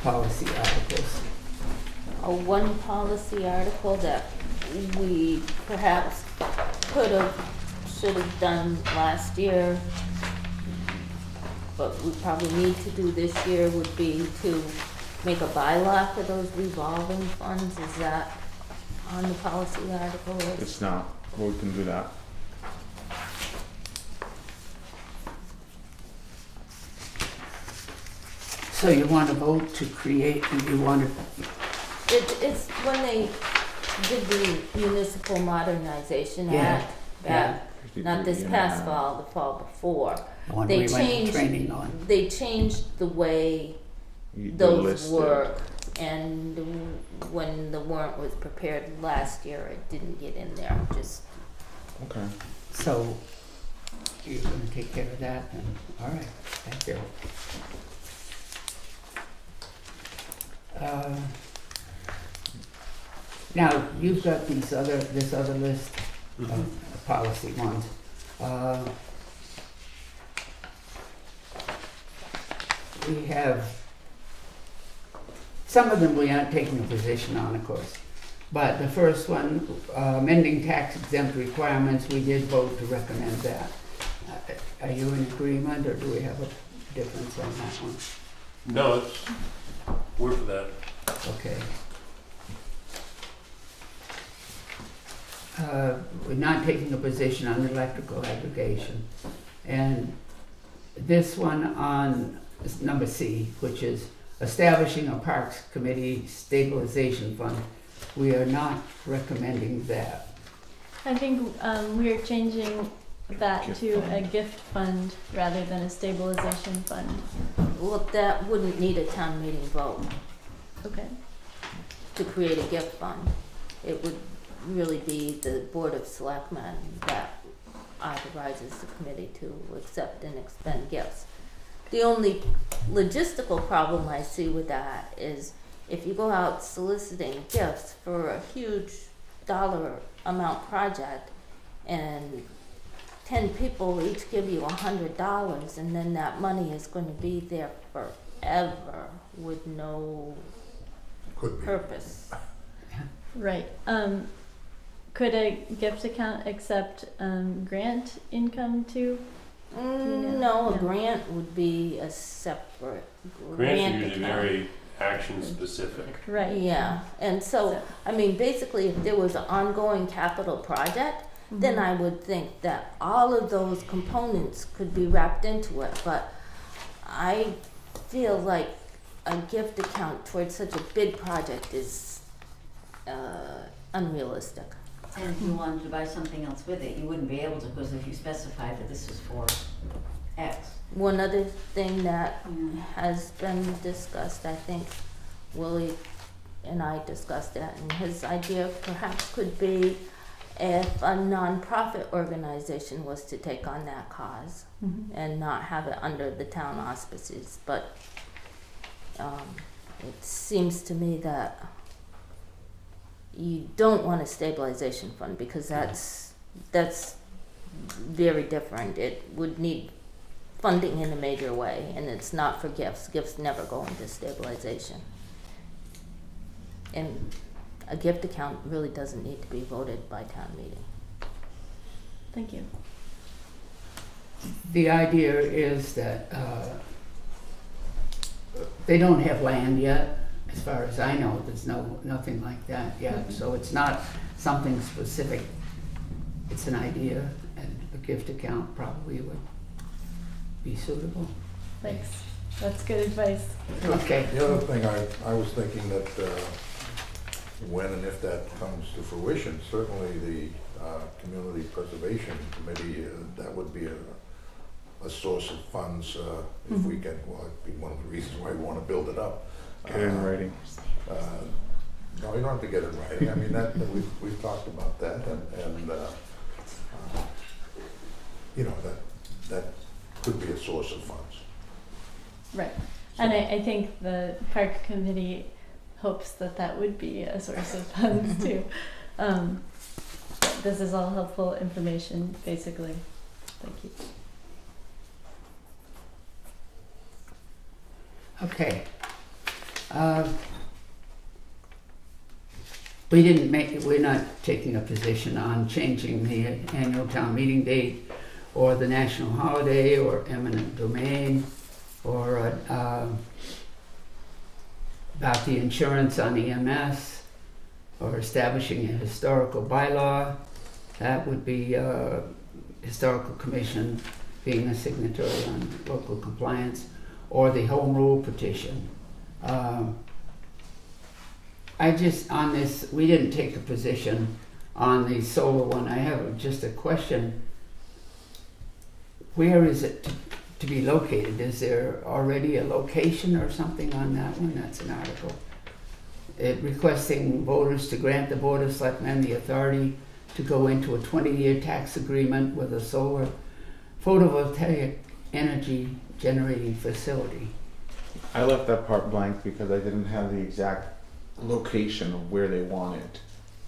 policy articles.
One policy article that we perhaps should have done last year, but we probably need to do this year, would be to make a bylaw for those revolving funds. Is that on the policy article list?
It's not. We can do that.
So you want to vote to create, you want to,
It's when they did the Municipal Modernization
Yeah,
Act back, not this past fall, the fall before.
the one
They
we went to
changed-
training on.
They changed the way
They're
those
listed.
work, and when the warrant was prepared last year, it didn't get in there, just,
Okay.
So you're going to take care of that then? All right, thank you. Now, you've got this other list of policy ones. We have, some of them we aren't taking a position on, of course. But the first one, amending tax exempt requirements, we did vote to recommend that. Are you in agreement, or do we have a difference on that one?
No, it's, we're for that.
Okay. We're not taking a position on electrical aggregation. And this one on number C, which is establishing a Parks Committee stabilization fund, we are not recommending that.
I think we are changing that
Gift
to a
fund.
gift fund rather than a stabilization fund.
well, that wouldn't need a town meeting vote
Okay.
to create a gift fund. It would really be the Board of Selectmen that authorizes the committee to accept and expend gifts. The only logistical problem I see with that is if you go out soliciting gifts for a huge dollar amount project and 10 people each give you $100, and then that money is going to be there forever with no
Could be.
purpose.
Right. Could a gift account accept grant income too?
No, a
No.
grant would be a separate
Grants are
grant
usually
account.
very action specific.
Right.
Yeah, and so, I mean, basically, if there was an ongoing capital project, then
Mhm.
I would think that all of those components could be wrapped into it, but I feel like a gift account towards such a big project is unrealistic.
And if you wanted to buy something else with it, you wouldn't be able to, because if you specified that this is for X.
One other thing that
Mm.
has been discussed, I think Willie and I discussed that, and his idea perhaps could be if a nonprofit organization was to take on that cause
Mhm.
and not have it under the town auspices, but it seems to me that you don't want a stabilization fund because that's very different. It would need funding in a major way, and it's not for gifts. Gifts never go into stabilization. And a gift account really doesn't need to be voted by town meeting.
Thank you.
the idea is that they don't have land yet. As far as I know, there's nothing like that yet. So it's not something specific. It's an idea, and a gift account probably would be suitable.
Thanks. That's good advice.
Okay.
The other thing, I was thinking that when and if that comes to fruition, certainly the Community Preservation Committee, that would be a source of funds if we can, well, it'd be one of the reasons why we want to build it up.
Get it in writing.
No, you don't have to get it in writing. I mean, that we've talked about that, and you know, that could be a source of funds.
Right. And I think the park committee hopes that would be a source of funds too. This is all helpful information, basically. Thank you.
Okay. We're not taking a position on changing the annual town meeting date or the national holiday or eminent domain or about the insurance on EMS or establishing a historical bylaw. That would be historical commission being a signatory on local compliance, or the home rule petition. On this, we didn't take a position on the solar one. I have just a question. Where is it to be located? Is there already a location or something on that one? That's an article. Requesting voters to grant the Board of Selectmen the authority to go into a 20-year tax agreement with a solar photovoltaic energy generating facility.
I left that part blank because I didn't have the exact location of where they wanted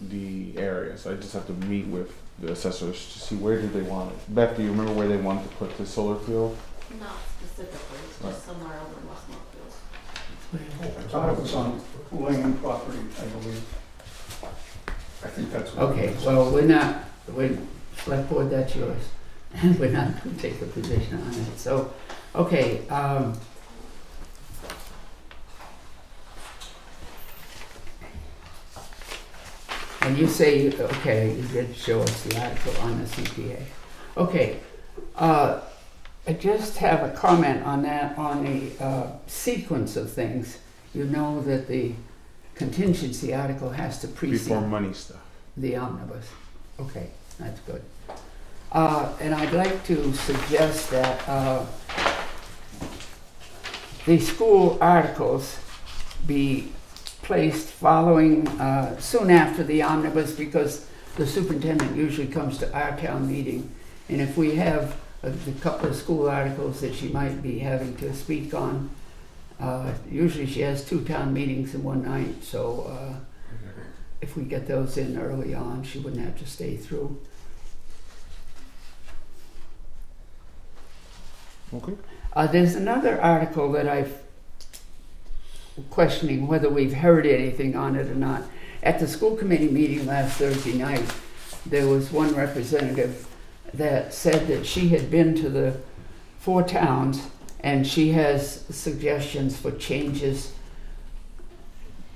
the area. So I just have to meet with the assessors to see where do they want it. Beth, do you remember where they wanted to put the solar field?
Not specifically, it's just somewhere over in West Northfield.
I thought it was on land property, I believe. I think that's what.
Okay, well, select board, that's yours. And we're not going to take a position on it. So, okay. And you say, okay, you did show us the article on the CPA. Okay. I just have a comment on that, on the sequence of things. You know that the contingency article has to precede
Before money stuff.
the omnibus. Okay, that's good. And I'd like to suggest that the school articles be placed following, soon after the omnibus, because the superintendent usually comes to our town meeting. And if we have a couple of school articles that she might be having to speak on, usually she has 2 town meetings in one night, so if we get those in early on, she wouldn't have to stay through.
Okay.
There's another article that I'm questioning whether we've heard anything on it or not. At the school committee meeting last Thursday night, there was one representative that said that she had been to the 4 towns and she has suggestions for changes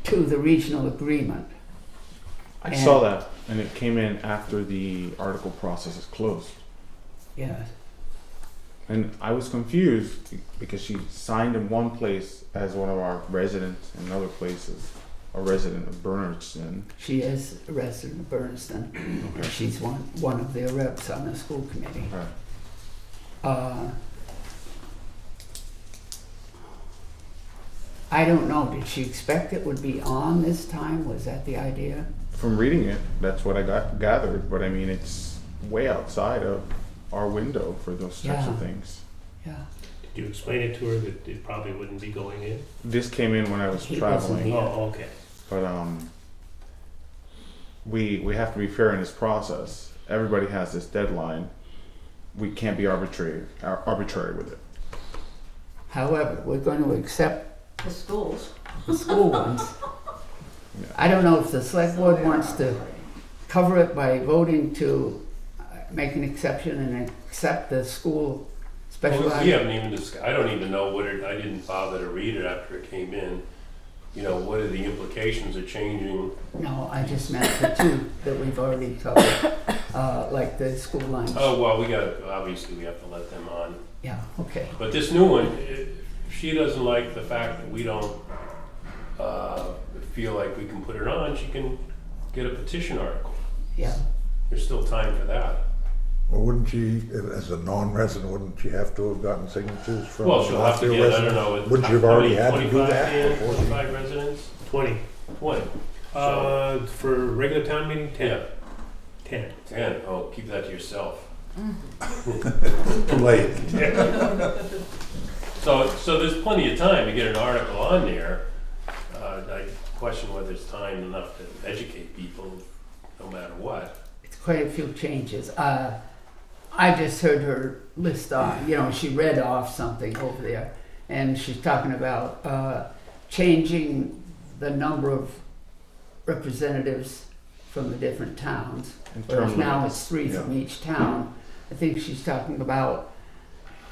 to the regional agreement.
I saw that, and it came in after the article process is closed.
Yeah.
And I was confused because she signed in one place as one of our residents, in other places a resident of Bernardston.
She is a resident of Bernardston.
Okay.
She's one of their reps on the school committee.
Right.
I don't know. Did she expect it would be on this time? Was that the idea?
From reading it, that's what I gathered. But I mean, it's way outside of our window for those types of
Yeah.
things.
Yeah.
Did you explain it to her that it probably wouldn't be going in?
This came in when I was
He wasn't
traveling.
here.
Oh, okay.
But we have to be fair in this process. Everybody has this deadline. We can't be arbitrary with it.
However, we're going to accept
The schools.
the school ones.
Yeah.
I don't know if the select board wants to cover it by voting to make an exception and accept the school special
Well,
ed?
we haven't even I don't even know what it, I didn't bother to read it after it came in. You know, what are the implications of changing?
No, I just meant the two that we've already covered, like the school lunch.
Oh, well, obviously we have to let them on.
Yeah, okay.
But this new one, if she doesn't like the fact that we don't feel like we can put it on, she can get a petition article.
Yeah.
There's still time for that.
Well, wouldn't she, as a non-resident, wouldn't she have to have gotten signatures from?
Well, she'll have to
Northfield
get, I
residents?
don't know.
Wouldn't you have
how
already
many,
had to do
25
that?
fans,
before she-
25 residents?
20.
20.
For regular town meeting, 10.
Yeah,
10.
10. Oh, keep that to yourself.
Too late.
So there's plenty of time to get an article on there. I question whether there's time enough to educate people, no matter what.
It's quite a few changes. I just heard her list off, she read off something over there, and she's talking about changing the number of representatives from the different towns.
In
Whereas
terms
now
of-
it's 3 from
Yeah.
each town. I think she's talking about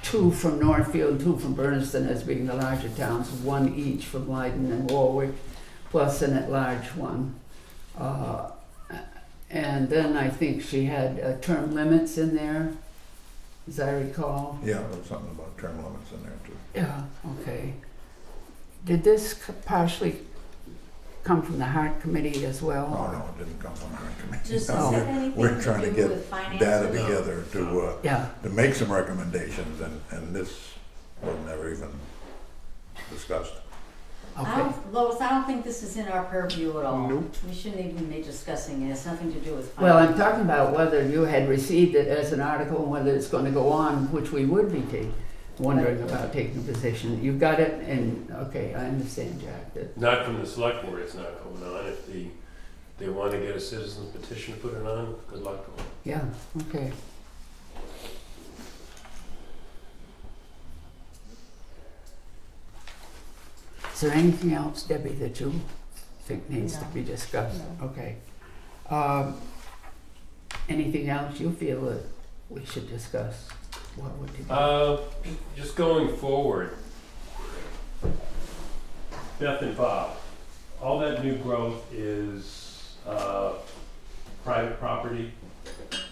2 from Northfield, 2 from Bernardston as being the larger towns, 1 each from Leiden and Warwick, plus an at-large one. And then I think she had term limits in there, as I recall.
Yeah, there was something about term limits in there too.
Yeah, okay. Did this partially come from the Heart Committee as well?
Oh, no, it didn't come from our committee.
Does this
Oh.
have anything
We're trying
to
to
do
get
with finances?
data together
Yeah,
to make some recommendations, and this was never even discussed.
okay.
Lois, I don't think this is in our purview at all.
Nope.
We shouldn't even be discussing it. It's nothing to do with
Well, I'm
finances.
talking about whether you had received it as an article and whether it's going to go on, which we would be wondering about taking a position. You've got it, and okay, I understand, Jack. That,
Not from the select board, it's not going on. If they want to get a citizen's petition to put it on, good luck to them.
yeah, okay. Is there anything else, Debbie, that you think needs to
No.
be discussed?
No.
Okay. Anything else you feel that we should discuss? What would you?
Just going forward, Beth and Bob, all that new growth is private property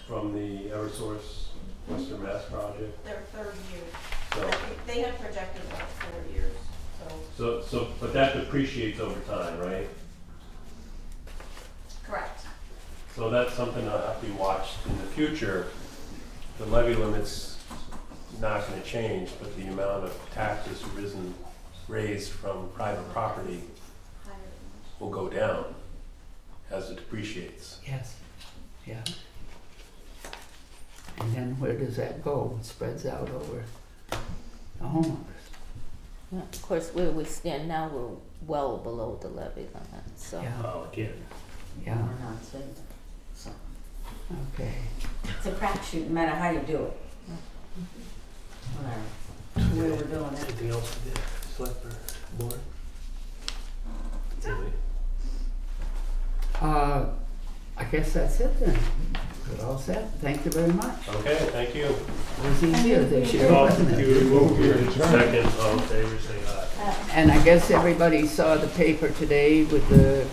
from the Eversource Western Mass project.
Their third year.
So,
They had projected about 4 years, so.
but that depreciates over time, right?
Correct.
So that's something that'll have to be watched in the future. The levy limit's not gonna change, but the amount of taxes raised from private property
Higher than
will go down as it depreciates.
Yes, yeah. And then where does that go? It spreads out over the homeowners.
Yeah, of course, where we stand now, we're well below the levy limit, so.
Yeah,
Oh, again.
yeah,
We're not saying that. So,
okay.
it's a crapshoot, no matter how you do it. Whatever. The way we're doing it.
Anything else for the select board? Really?
I guess that's it then. We're all set. Thank you very much.
Okay, thank you.
It was easier this year,
All
wasn't it?
Second, all in favor, say aye.
And I guess everybody saw the paper today with the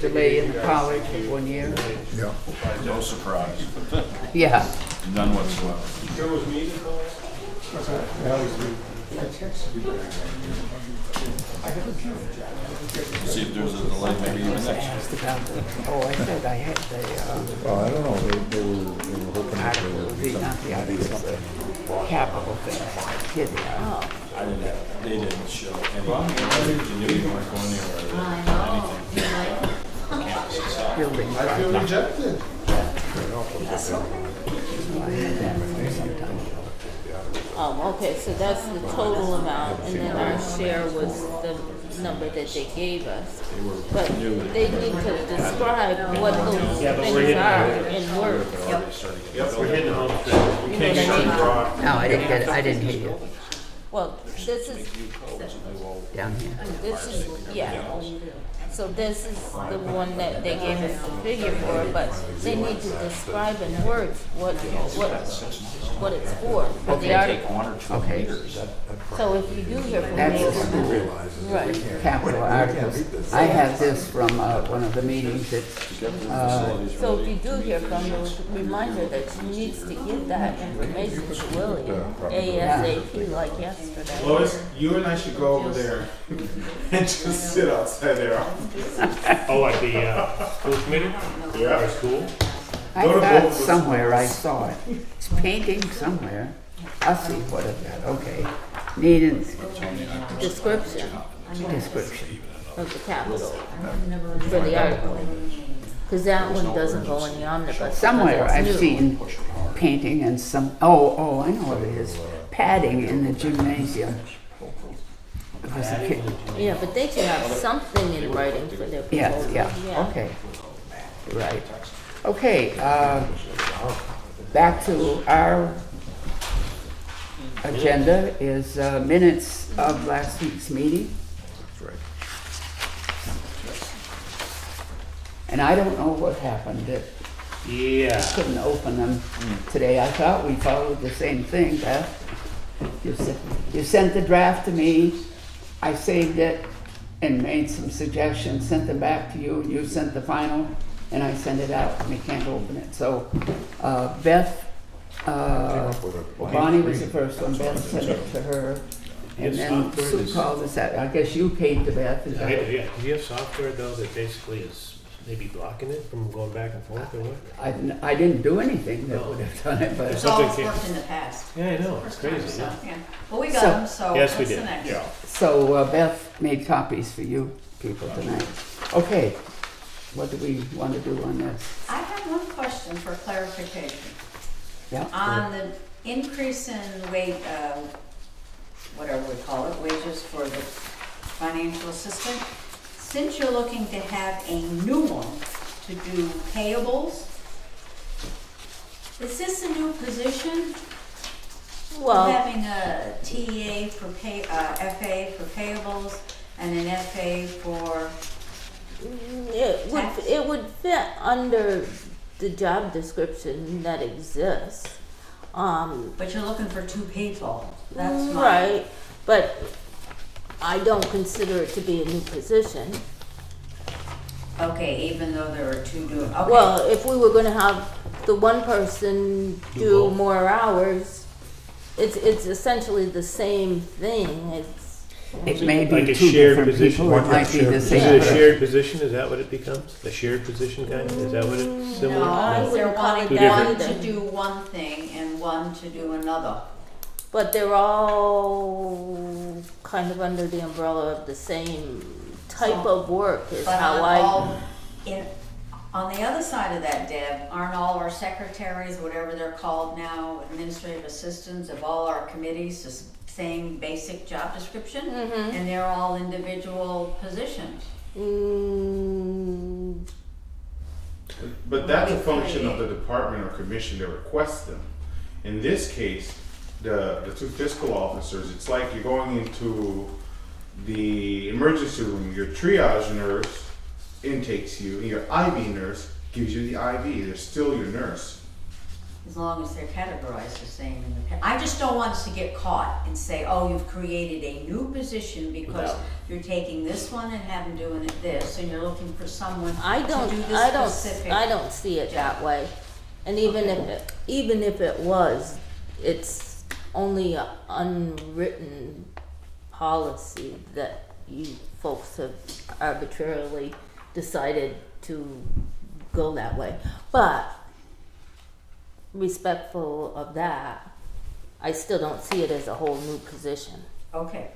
delay in the college of 1 year.
Yeah.
No surprise,
Yeah,
none whatsoever.
Sure was me to call?
See if there's a delay, maybe even next year.
asked about the, I said I had the
Well, I don't know, they were hoping that there
article,
would be
not the article, the capital thing. Here they are.
Oh,
They didn't show any, you knew you weren't going anywhere,
I know.
anything. Campus itself.
Building project.
rejected.
So I had that from some time ago.
okay, so that's the total amount, and then our share was the number that they gave us. But they need to describe what those
Yeah, but we're
things
hitting
are
it.
in words.
Yep, we're hitting the home stretch. We
You know
can't
what I
get
mean?
the rock.
No, I didn't get it. I didn't hear you.
Well, this is,
down here.
this is, yeah. So this is the one that they gave us the figure for, but they need to describe in words what it's for the article.
Okay,
So if you do hear from
that's the
me,
school
right,
capital articles. I have this from one of the meetings. It's,
so if you do hear from her, remind her that she needs to give that information to William ASAP like yesterday.
Lois, you and I should go over there and just sit outside their office.
Oh, like the school committee?
Yeah.
Or school?
I
Go to both
thought
of us.
somewhere I saw it. It's painting somewhere. I'll see what it is. Okay. Needed
Description
description.
of the capital for the article. Because that one doesn't go in the omnibus. because
Somewhere
it's
I've
new.
seen painting and some, oh, I know what it is. Padding in the gymnasium. It was a kid.
Yeah, but they should have something in writing for their proposal.
Yeah, okay. Right. Okay, back to our agenda is minutes of last week's meeting. And I don't know what happened, that
Yeah.
couldn't open them today. I thought we followed the same thing, Beth. You sent the draft to me, I saved it and made some suggestions, sent them back to you, and you sent the final, and I sent it out, and we can't open it. So Beth, Bonnie was the first one, Beth sent it to her, and
Yes,
then
software
Sue
is-
called us out. I guess you came to Beth. Is that
Yeah,
what-
do you have software though that basically is maybe blocking it from going back and forth or what?
I didn't do anything that would have done it,
It's
but,
Something
always
came-
worked in the past.
Yeah, I know, it's crazy,
So,
yeah.
yeah. Well, we got
So-
them, so
Yes, we
what's
did.
the next?
Yeah.
so Beth made copies for you people tonight. Okay, what do we want to do on this?
I have one question for clarification.
Yeah,
On the increase in whatever we call it, wages for the financial assistant, since you're looking to have a new one to do payables, is this a new position?
Well,
Having a TA for FA for payables and an FA for,
it would fit under the job description that exists.
but you're looking for two people. That's my.
Right, but I don't consider it to be a new position.
Okay, even though there are two doing, okay.
Well, if we were gonna have the one person do
both.
more hours, it's essentially the same thing. It's,
it may
Like
be
a
two
shared
different
position.
people, it might be the
Is
same
it a
person.
shared position? Is that what it becomes? A shared position kind? Is that what it's similar?
I
No, they're
wouldn't call it
wanting
that
one to
either.
do one thing and one to do another.
But they're all kind of under the umbrella of the same type
So-
of work is
But
how
on the other side of that, Deb, aren't all our secretaries, whatever they're called now, administrative assistants of all our committees, the same basic job description?
Mhm.
And they're all individual positions.
But that's a function of the department or commission that requests them. In this case, the two fiscal officers, it's like you're going into the emergency room, your triage nurse intakes you, and your IV nurse gives you the IV. They're still your nurse.
As long as they're categorized the same in the, I just don't want us to get caught and say, oh, you've created a new position because
Without-
you're taking this one and having doing it this, and you're looking for someone
I
to
don't,
do this
I don't,
specific.
I don't see it that way. And even if it was, it's only an unwritten policy that you folks have arbitrarily decided to go that way. But respectful of that, I still don't see it as a whole new position.
Okay.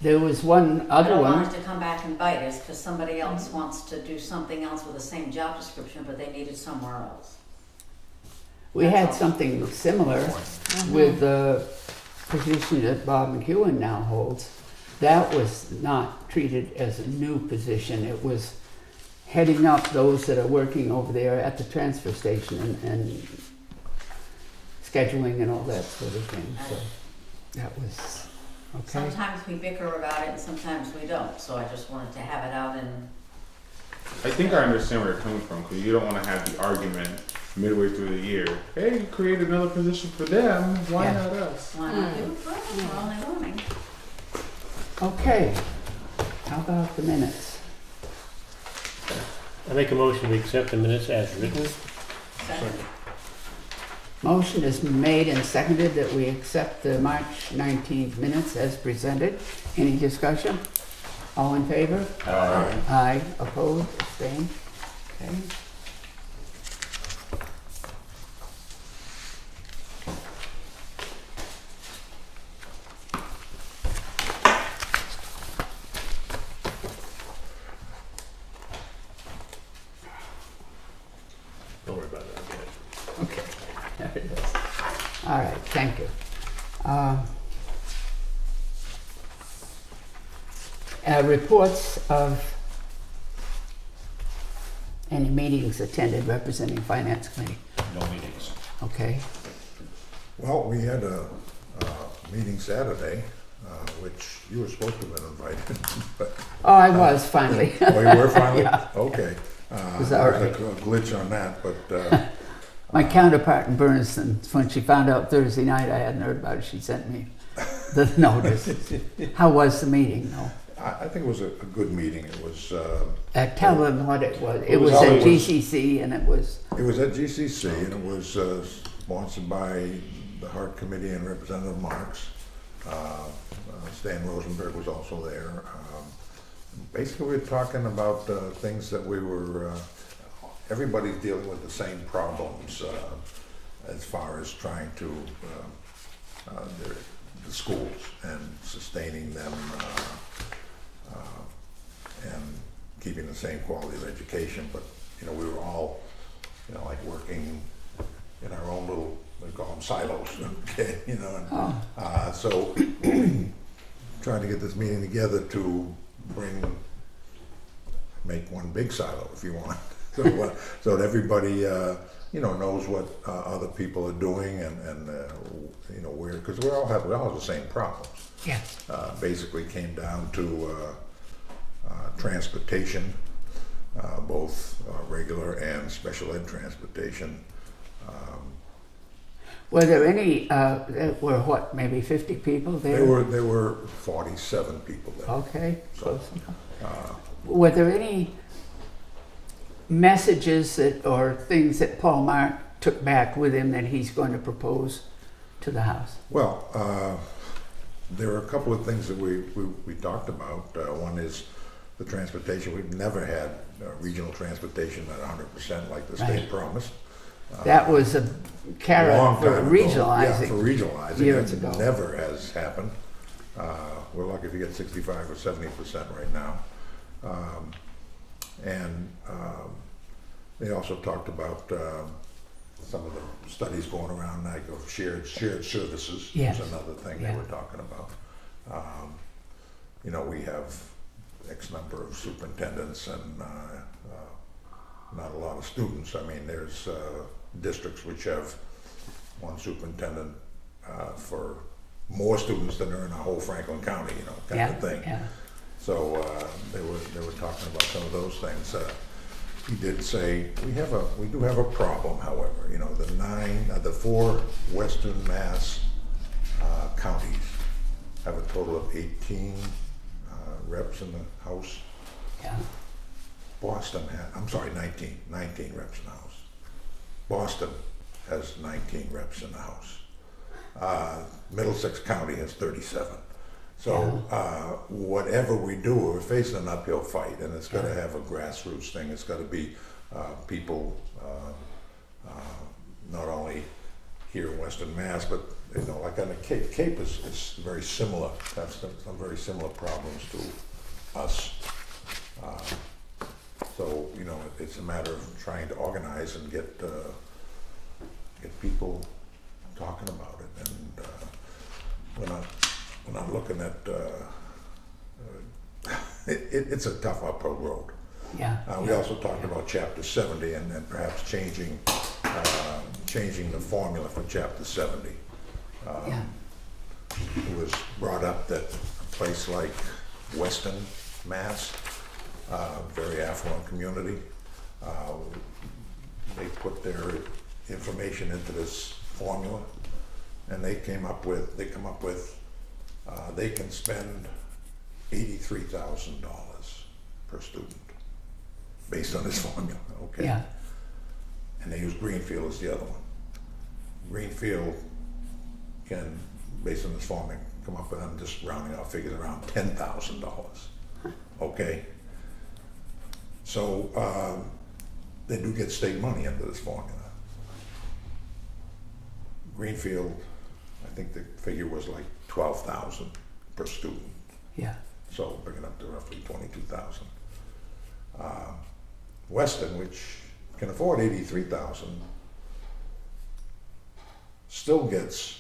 There was one
I
other
don't want
one,
it to come back and bite us, because somebody else wants to do something else with the same job description, but they need it somewhere else.
we had something similar with the position that Bob McEwen now holds. That was not treated as a new position. It was heading up those that are working over there at the transfer station and scheduling and all that sort of thing. So, that was, okay.
Sometimes we bicker about it and sometimes we don't, so I just wanted to have it out in.
I think I understand where you're coming from, because you don't want to have the argument midway through the year. Hey, you created another position for them. Why
Yeah.
not us?
Why not do it for us? We're only learning.
Okay, how about the minutes?
I make a motion to accept the minutes as written.
Second.
Motion is made and seconded that we accept the March 19th minutes as presented. Any discussion? All in favor?
Aye.
Aye. Opposed? Abstained? Okay.
Don't worry about that.
Okay. There it is. All right, thank you. Reports of any meetings attended representing Finance Committee.
No meetings.
Okay.
Well, we had a meeting Saturday, which you were supposed to have been invited, but.
Oh, I was finally.
Oh, you were finally?
Yeah.
Okay.
was all
There was a glitch on that, but,
My counterpart in Bernardston, when she found out Thursday night I hadn't heard about it, she sent me the notice. How was the meeting? No.
I think it was a good meeting. It was,
Tell them what it was. It
It was
was at
always-
GCC and it was,
it was at GCC, and it was sponsored by the Hart Committee and Representative Marks. Stan Rosenberg was also there. Basically, we were talking about things that we were, everybody's dealing with the same problems as far as trying to, the schools and sustaining them and keeping the same quality of education. But, you know, we were all, you know, like working in our own little, we call them silos, okay, you know. And, so we tried to get this meeting together to make one big silo, if you want. So that everybody, you know, knows what other people are doing and you know, because we all have the same problems.
yes.
Basically came down to transportation, both regular and special ed transportation.
Were there any, there were what, maybe 50 people there?
There were 47 people there.
Okay,
So,
close enough. Were there any messages that, or things that Paul Mark took back with him that he's going to propose to the House?
Well, there are a couple of things that we talked about. One is the transportation. We've never had regional transportation at 100% like the state
Right.
promised.
That was a carrot
Long
for
time ago.
regionalizing.
Yeah, for regionalizing.
years
It
ago.
never has happened. We're lucky if you get 65 or 70% right now. They also talked about some of the studies going around, like of shared services.
Yes.
Is another thing
Yeah.
they were talking about. You know, we have X number of superintendents and not a lot of students. I mean, there's districts which have one superintendent for more students than are in a whole Franklin County, you know, kind of thing.
Yeah.
So they were talking about some of those things. He did say we do have a problem, however. You know, the 4 Western Mass counties have a total of 18 reps in the House.
Yeah.
Boston I'm sorry, 19 reps in the House. Boston has 19 reps in the House. Middlesex County has 37. So whatever we do, we're facing an uphill fight, and it's got to have a grassroots thing. It's got to be people not only here in Western Mass, but you know, like on the Cape. Cape is very similar. Have some very similar problems to us. So you know, it's a matter of trying to organize and get people talking about it, and we're not looking at. It's a tough uphill road.
Yeah.
We also talked about Chapter 70 and perhaps changing the formula for Chapter 70.
Yeah.
it was brought up that a place like Weston, Mass, very affluent community, they put their information into this formula, and they come up with they can spend $83,000 per student based on this formula, okay?
Yeah,
And they use Greenfield as the other one. Greenfield can, based on this formula, come up with, I'm just rounding out figures, around $10,000, okay? So they do get state money under this formula. Greenfield, I think the figure was like 12,000 per student.
yeah,
So bring it up to roughly 22,000. Weston, which can afford 83,000, still gets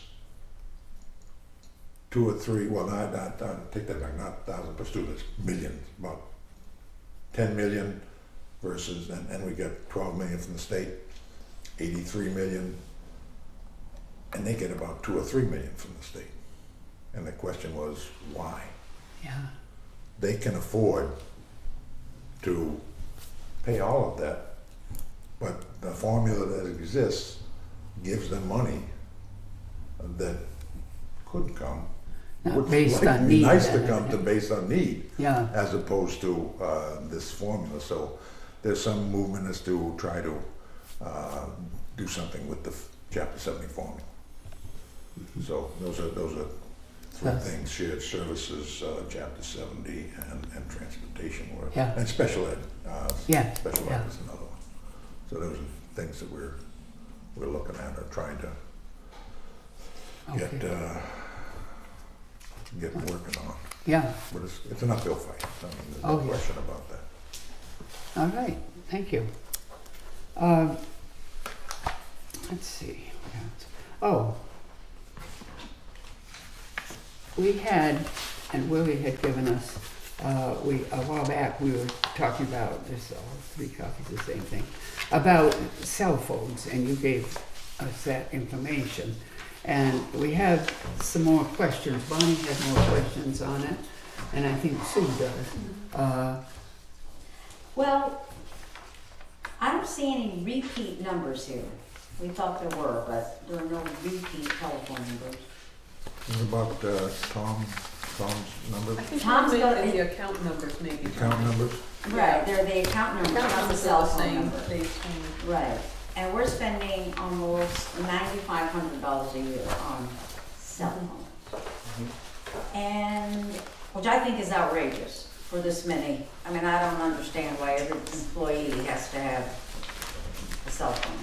2 or 3. Well, not take that back. Not thousand per student. It's millions. About 10 million versus, and we get 12 million from the state, 83 million, and they get about 2 or 3 million from the state. And the question was, why?
yeah,
They can afford to pay all of that, but the formula that exists gives them money that could come.
not
would
based
like
on
be
need.
nice to
then,
come to based on need,
Yeah,
as opposed to this formula. So there's some movement as to try to do something with the Chapter 70 formula. So those are 3
Yes.
things: shared services, Chapter 70, and transportation work,
Yeah.
and special ed.
Yeah,
Special
yeah.
ed is another one. So those are things that we're looking at or trying to
okay,
get working on.
yeah,
But it's an uphill fight. I mean, there's no
Oh, yeah.
question about that.
all right, thank you. Let's see. Oh, we had, and Willie had given us, a while back, we were talking about, there's all 3 copies of the same thing, about cell phones, and you gave us that information. And we have some more questions. Bonnie had more questions on it, and I think Sue does.
Well, I don't see any repeat numbers here. We thought there were, but there are no repeat telephone numbers.
What about Tom's number,
I think
Tom's
maybe
got-
the account numbers maybe.
account numbers?
Right, they're the account numbers,
Account
not the
numbers
cell
are the
phone
same,
number.
they change.
Right, and we're spending almost $9,500 a year on cell phones. And, which I think is outrageous for this many. I mean, I don't understand why every employee has to have a cell phone.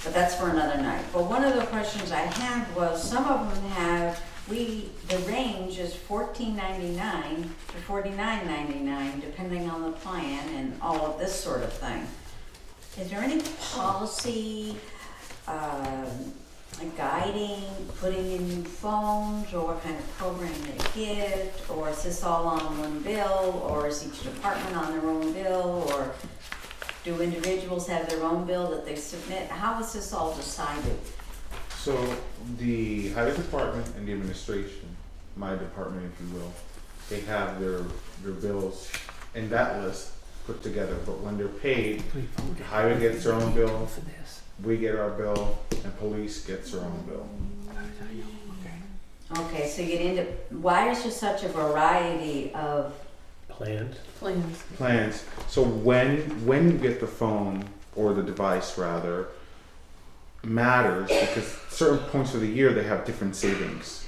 But that's for another night. But one of the questions I had was, some of them have, the range is $14.99 to $49.99, depending on the plan and all of this sort of thing. Is there any policy, guiding, putting in new phones, or what kind of program they get, or is this all on one bill, or is each department on their own bill, or do individuals have their own bill that they submit? How is this all decided?
So the highway department and the administration, my department if you will, they have their bills in that list put together, but when they're paid, the highway gets their own bill,
For this.
we get our bill, and police gets their own bill.
Okay, so you get into, why is there such a variety of,
Planned.
Plans.
Plans. So when you get the phone or the device rather matters because certain points of the year they have different savings.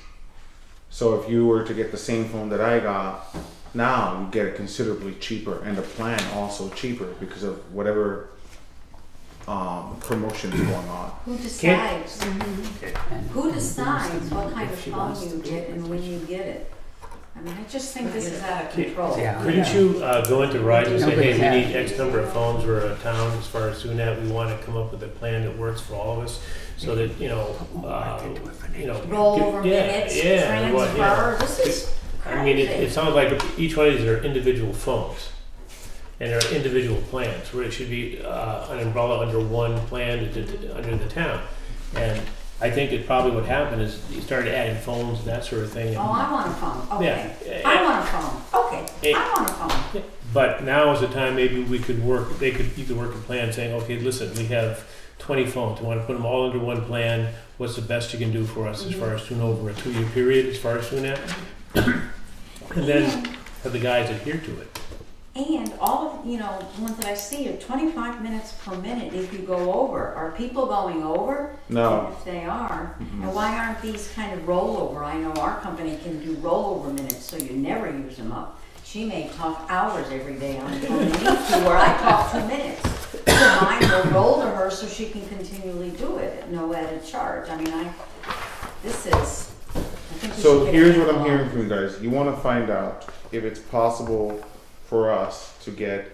So if you were to get the same phone that I got now, you get it considerably cheaper and the plan also cheaper because of whatever promotions going on.
who decides?
And
Who decides what kind of
if she
phone
wants to
you
do
get and when you get it? I mean, I just think this is out of control.
Yeah.
Couldn't you go into Verizon and say,
Nobody
hey, we
has.
need X number of phones, we're a town as far as doing that, we want to come up with a plan that works for all of us, so that,
Roll over
yeah,
minutes,
yeah, what, yeah.
transfer, this is
I mean, it
crazy.
sounds like each one of these are individual phones, and there are individual plans, where it should be an umbrella under one plan under the town. And I think it probably what happened is you started adding phones and that sort of thing.
Oh,
and-
I want a phone, okay.
Yeah.
I want a phone, okay, I want a phone.
But now is the time maybe we could work, you could work a plan saying, okay, listen, we have 20 phones. We want to put them all under one plan. What's the best you can do for us as far as doing over a 2-year period, as far as doing that? And then have the guys adhere to it.
And all of, you know, the ones that I see are 25 minutes per minute if you go over. Are people going over?
No.
And if they are, and why aren't these kind of rollover? I know our company can do rollover minutes, so you never use them up. She may talk hours every day on the phone, where I talk 2 minutes. So mine will roll to her so she can continually do it at no added charge. I mean, this is, I think we
So
should get
here's
a
what I'm
handle
hearing
on.
from you guys. You want to find out if it's possible for us to get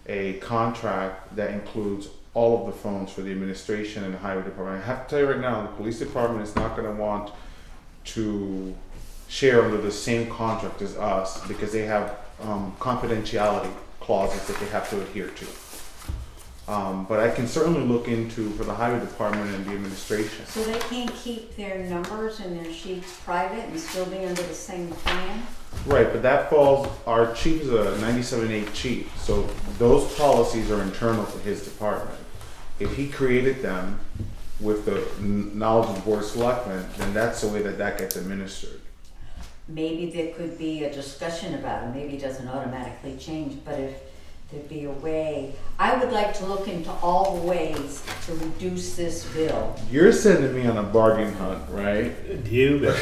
a contract that includes all of the phones for the administration and the highway department. I have to tell you right now, the police department is not going to want to share under the same contract as us because they have confidentiality clauses that they have to adhere to. But I can certainly look into for the highway department and the administration.
So they can't keep their numbers and their sheets private and still be under the same plan?
Right, but that falls, our chief is a 97.8 chief, so those policies are internal to his department. If he created them with the knowledge of the board of selectmen, then that's the way that that gets administered.
Maybe there could be a discussion about it, maybe it doesn't automatically change, but if there'd be a way, I would like to look into all the ways to reduce this bill.
You're sending me on a bargain hunt, right?
You,
With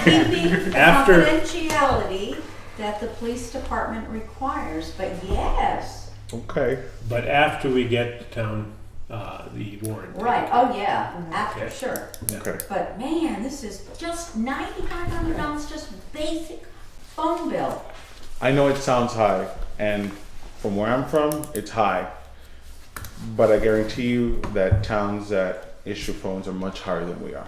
keeping the
After-
confidentiality that the police department requires, but yes.
Okay.
but after we get town, the warrant.
Right, oh yeah, after,
Okay.
sure.
Okay.
But man, this is just $9,500, just basic phone bill.
I know it sounds high, and from where I'm from, it's high. But I guarantee you that towns that issue phones are much higher than we are.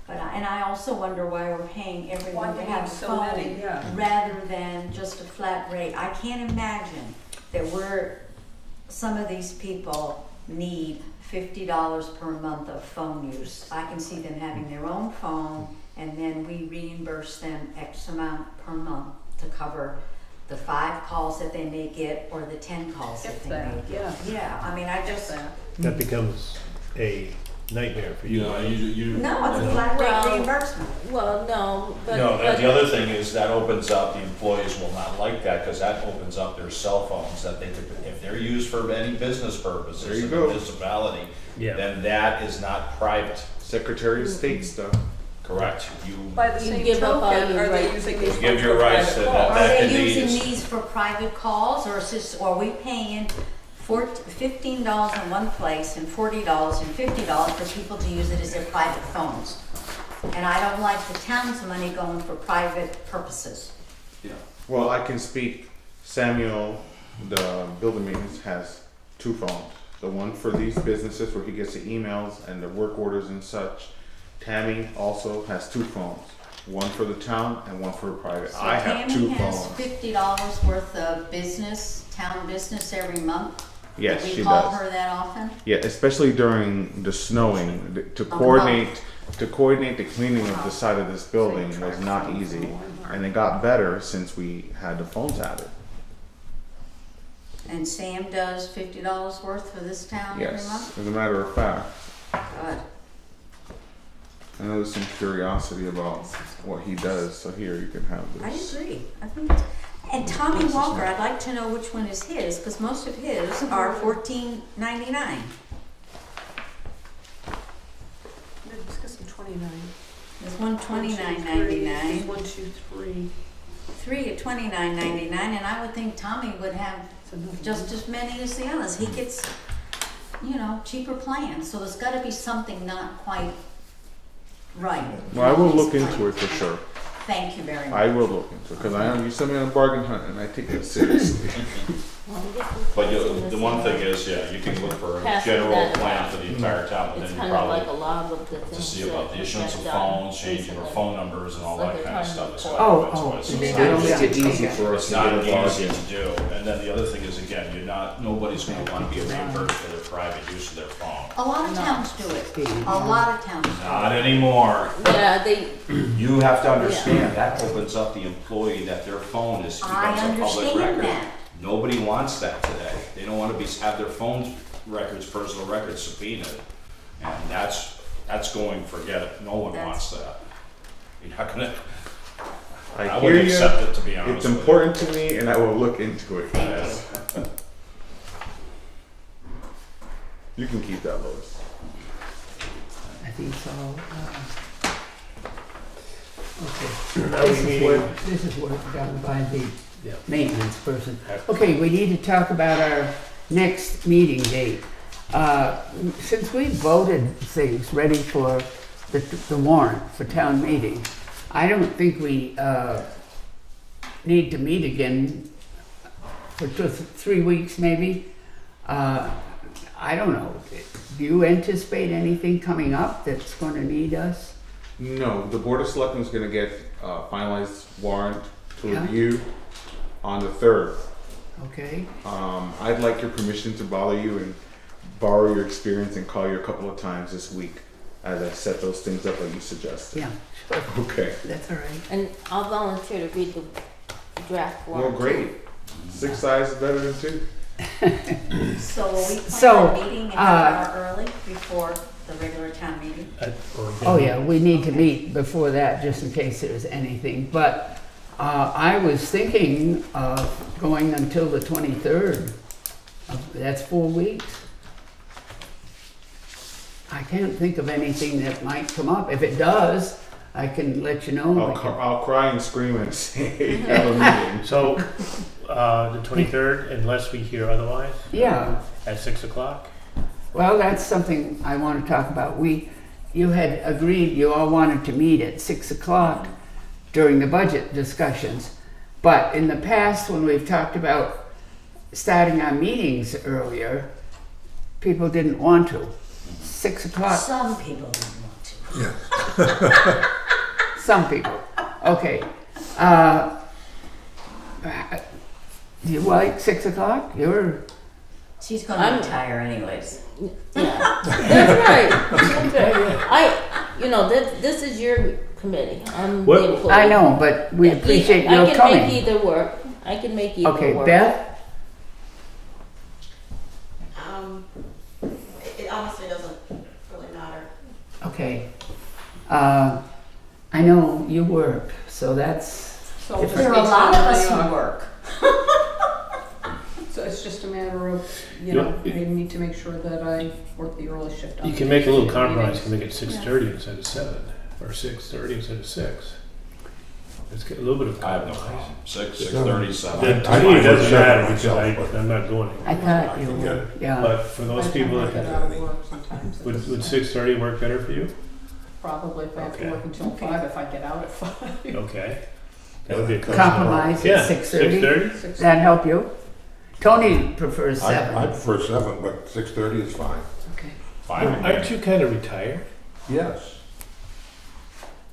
And I also wonder why we're paying everyone
Why
to
we
have a
need so
phone
many, yeah.
rather than just a flat rate. I can't imagine that some of these people need $50 per month of phone use. I can see them having their own phone and then we reimburse them X amount per month to cover the 5 calls that they may get or the 10 calls that
If
they
that,
may get.
yeah.
Yeah, I mean, I just,
That.
That becomes a nightmare for you.
You know, you.
no, it's a
you know,
flat rate
Well,
reimbursement.
Well, no, but.
No,
but-
the other thing is that opens up, the employees will not like that, because that opens up their cell phones that they could, if they're used for any business
There
purposes
you
in
go.
the municipality,
Yeah.
then that is not private,
Secretary of State stuff.
correct? You,
By the
You
same
give up all
token,
your
are they
rights.
using these
You give
phones
your
for
rights
private
to
calls?
Are
that
they
can be
using
used.
these for private calls, or is this, or are we paying $15 in one place and $40 and $50 for people to use it as their private phones? And I don't like the town's money going for private purposes.
Well, I can speak. Samuel, the building maintenance, has 2 phones. The one for these businesses where he gets the emails and the work orders and such. Tammy also has 2 phones. One for the town and one for private. I have 2
Tammy has
phones.
$50 worth of business, town business every month.
Yes,
Do
she
we call
does.
her that often?
Yeah, especially during the snowing, to
Oh,
coordinate the cleaning of the side of this building was not easy, and it got better since we had the phones added.
And Sam does $50 worth for this town every
Yes,
month?
as a matter of fact,
Good.
I know there's some curiosity about what he does. So here you can have
I
this.
agree. I think it's, and Tommy Walker, I'd like to know which one is his, because most of his are $14.99.
Let's get some 29.
There's one
There's
$29.99,
1, 2, 3.
3 at $29.99, and I would think Tommy would have
It's enough.
just as many as the others. He gets, cheaper plans, so there's gotta be something not quite right.
Well, I will
with
look
his
into it
plan.
for sure.
Thank you very much.
I will look into it because I am. You sent me on a bargain hunt, and I take that seriously.
Well, this is
But
something
the
to
one
see.
thing is, yeah, you can look for a
Passing
general
that
plan
around.
for the entire town, but
It's
then you
kind of like a
probably
log of the things.
to see
that
about the
we
issuance
have
of
done
phones, changing of
recently.
phone numbers and all
It's like
that
they're
kind of
trying
stuff.
to
It's
report.
not-
Oh,
it's
oh,
not-
they
it's
don't
not-
make it
easy for us
It's
to
not
get a
easy
bargain.
to do, and then the other thing is, again, you're not, nobody's gonna wanna be reimbursed for their private use of their phone.
A lot of towns do it. A lot of towns do it.
Not anymore.
Yeah, they,
You have to understand, that opens up the employee that their phone is
I
becomes a public
understand
record.
that.
Nobody wants that today. They don't want to have their phones records, personal records subpoenaed. And that's going, forget it. No one wants that. You're not gonna, I
I hear
wouldn't
you.
accept it, to be honest
It's
with you.
important to me, and I will look into it.
Yes.
You can keep that, Lois.
I think so. Okay.
Now we meeting.
This is work done by the
Yeah.
maintenance person. Okay, we need to talk about our next meeting date. Since we voted things ready for the warrant for town meeting, I don't think we need to meet again for 3 weeks maybe. I don't know. Do you anticipate anything coming up that's going to need us?
No, the Board of Selectmen is going to get finalized warrant to
Yeah.
review on the 3rd.
Okay.
I'd like your permission to bother you and borrow your experience and call you a couple of times this week as I set those things up like you suggested.
Yeah, sure.
Okay.
That's all right.
and I'll volunteer to read the draft
Well,
warrant.
great. 6 eyes is better than 2.
So are we
So,
planning a meeting an hour early before the regular town meeting?
Oh, yeah, we need to meet before that, just in case there's anything, but I was thinking of going until the 23rd. That's 4 weeks. I can't think of anything that might come up. If it does, I can let you know.
I'll cry and scream and say, have a meeting.
So, the 23rd, unless we hear otherwise?
Yeah.
At 6 o'clock?
Well, that's something I want to talk about. You had agreed, you all wanted to meet at 6 o'clock during the budget discussions. But in the past, when we've talked about starting our meetings earlier, people didn't want to. 6 o'clock,
Some people don't want to.
Yeah.
some people. Okay. Do you like 6 o'clock?
She's gonna retire anyways.
Yeah, that's right. This is your committee. I'm
What-
the employee.
I know, but we appreciate your
I can
coming.
make either work. I can make either
Okay,
work.
Beth?
It honestly doesn't really matter.
Okay. I know you work, so that's,
So
If
just
There are a
based
lot
on
of
where
us
you
who
are.
work.
So it's just a matter of, I need to make sure that I work the early shift on.
You can make a little compromise, you can make it 6:30 instead of 7, or 6:30 instead of 6. Let's get a little bit of
I have no
compromise.
problem. 6:37.
Then
I
to me, it
might
doesn't
work
matter,
myself,
because
but-
I'm not going
I
anywhere.
thought you
can get
were,
it.
yeah.
But for those people
I get
that,
out of work sometimes.
would 6:30 work better for you?
Probably if I have to
Okay.
work until 5, if I get out at 5.
Okay. That would be a
Compromise
Yeah,
at 6:30?
6:30?
That help you? Tony prefers
I
7.
prefer 7, but 6:30 is fine.
Okay.
Fine.
Aren't you kind of retired?
Yes.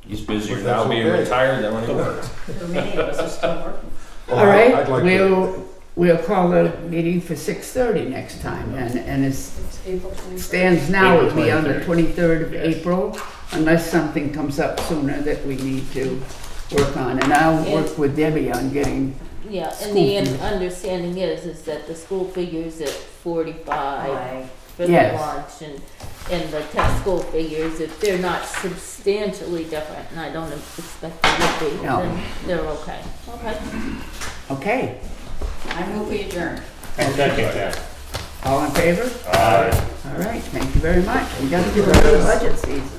He's busier
But
now
that's
being
okay.
retired than when he worked.
Too many of us are still working.
Well,
All right,
I'd like to-
we'll call the meeting for 6:30 next time, and as
It's April 23rd.
stands now, it'll be on the
23rd.
23rd of
Yes.
April, unless something comes up sooner that we need to work on, and I'll work with Debbie on getting,
Yeah,
School
and the
fees.
understanding is that the school figures at 45
Right.
for the
Yes.
lunch, and the test school figures, if they're not substantially different, and I don't expect they would be,
No.
then they're okay. Okay.
okay,
I move we adjourn.
I'll second that.
all in favor?
Aye.
All right, thank you very much. We got to get rid of the budget season.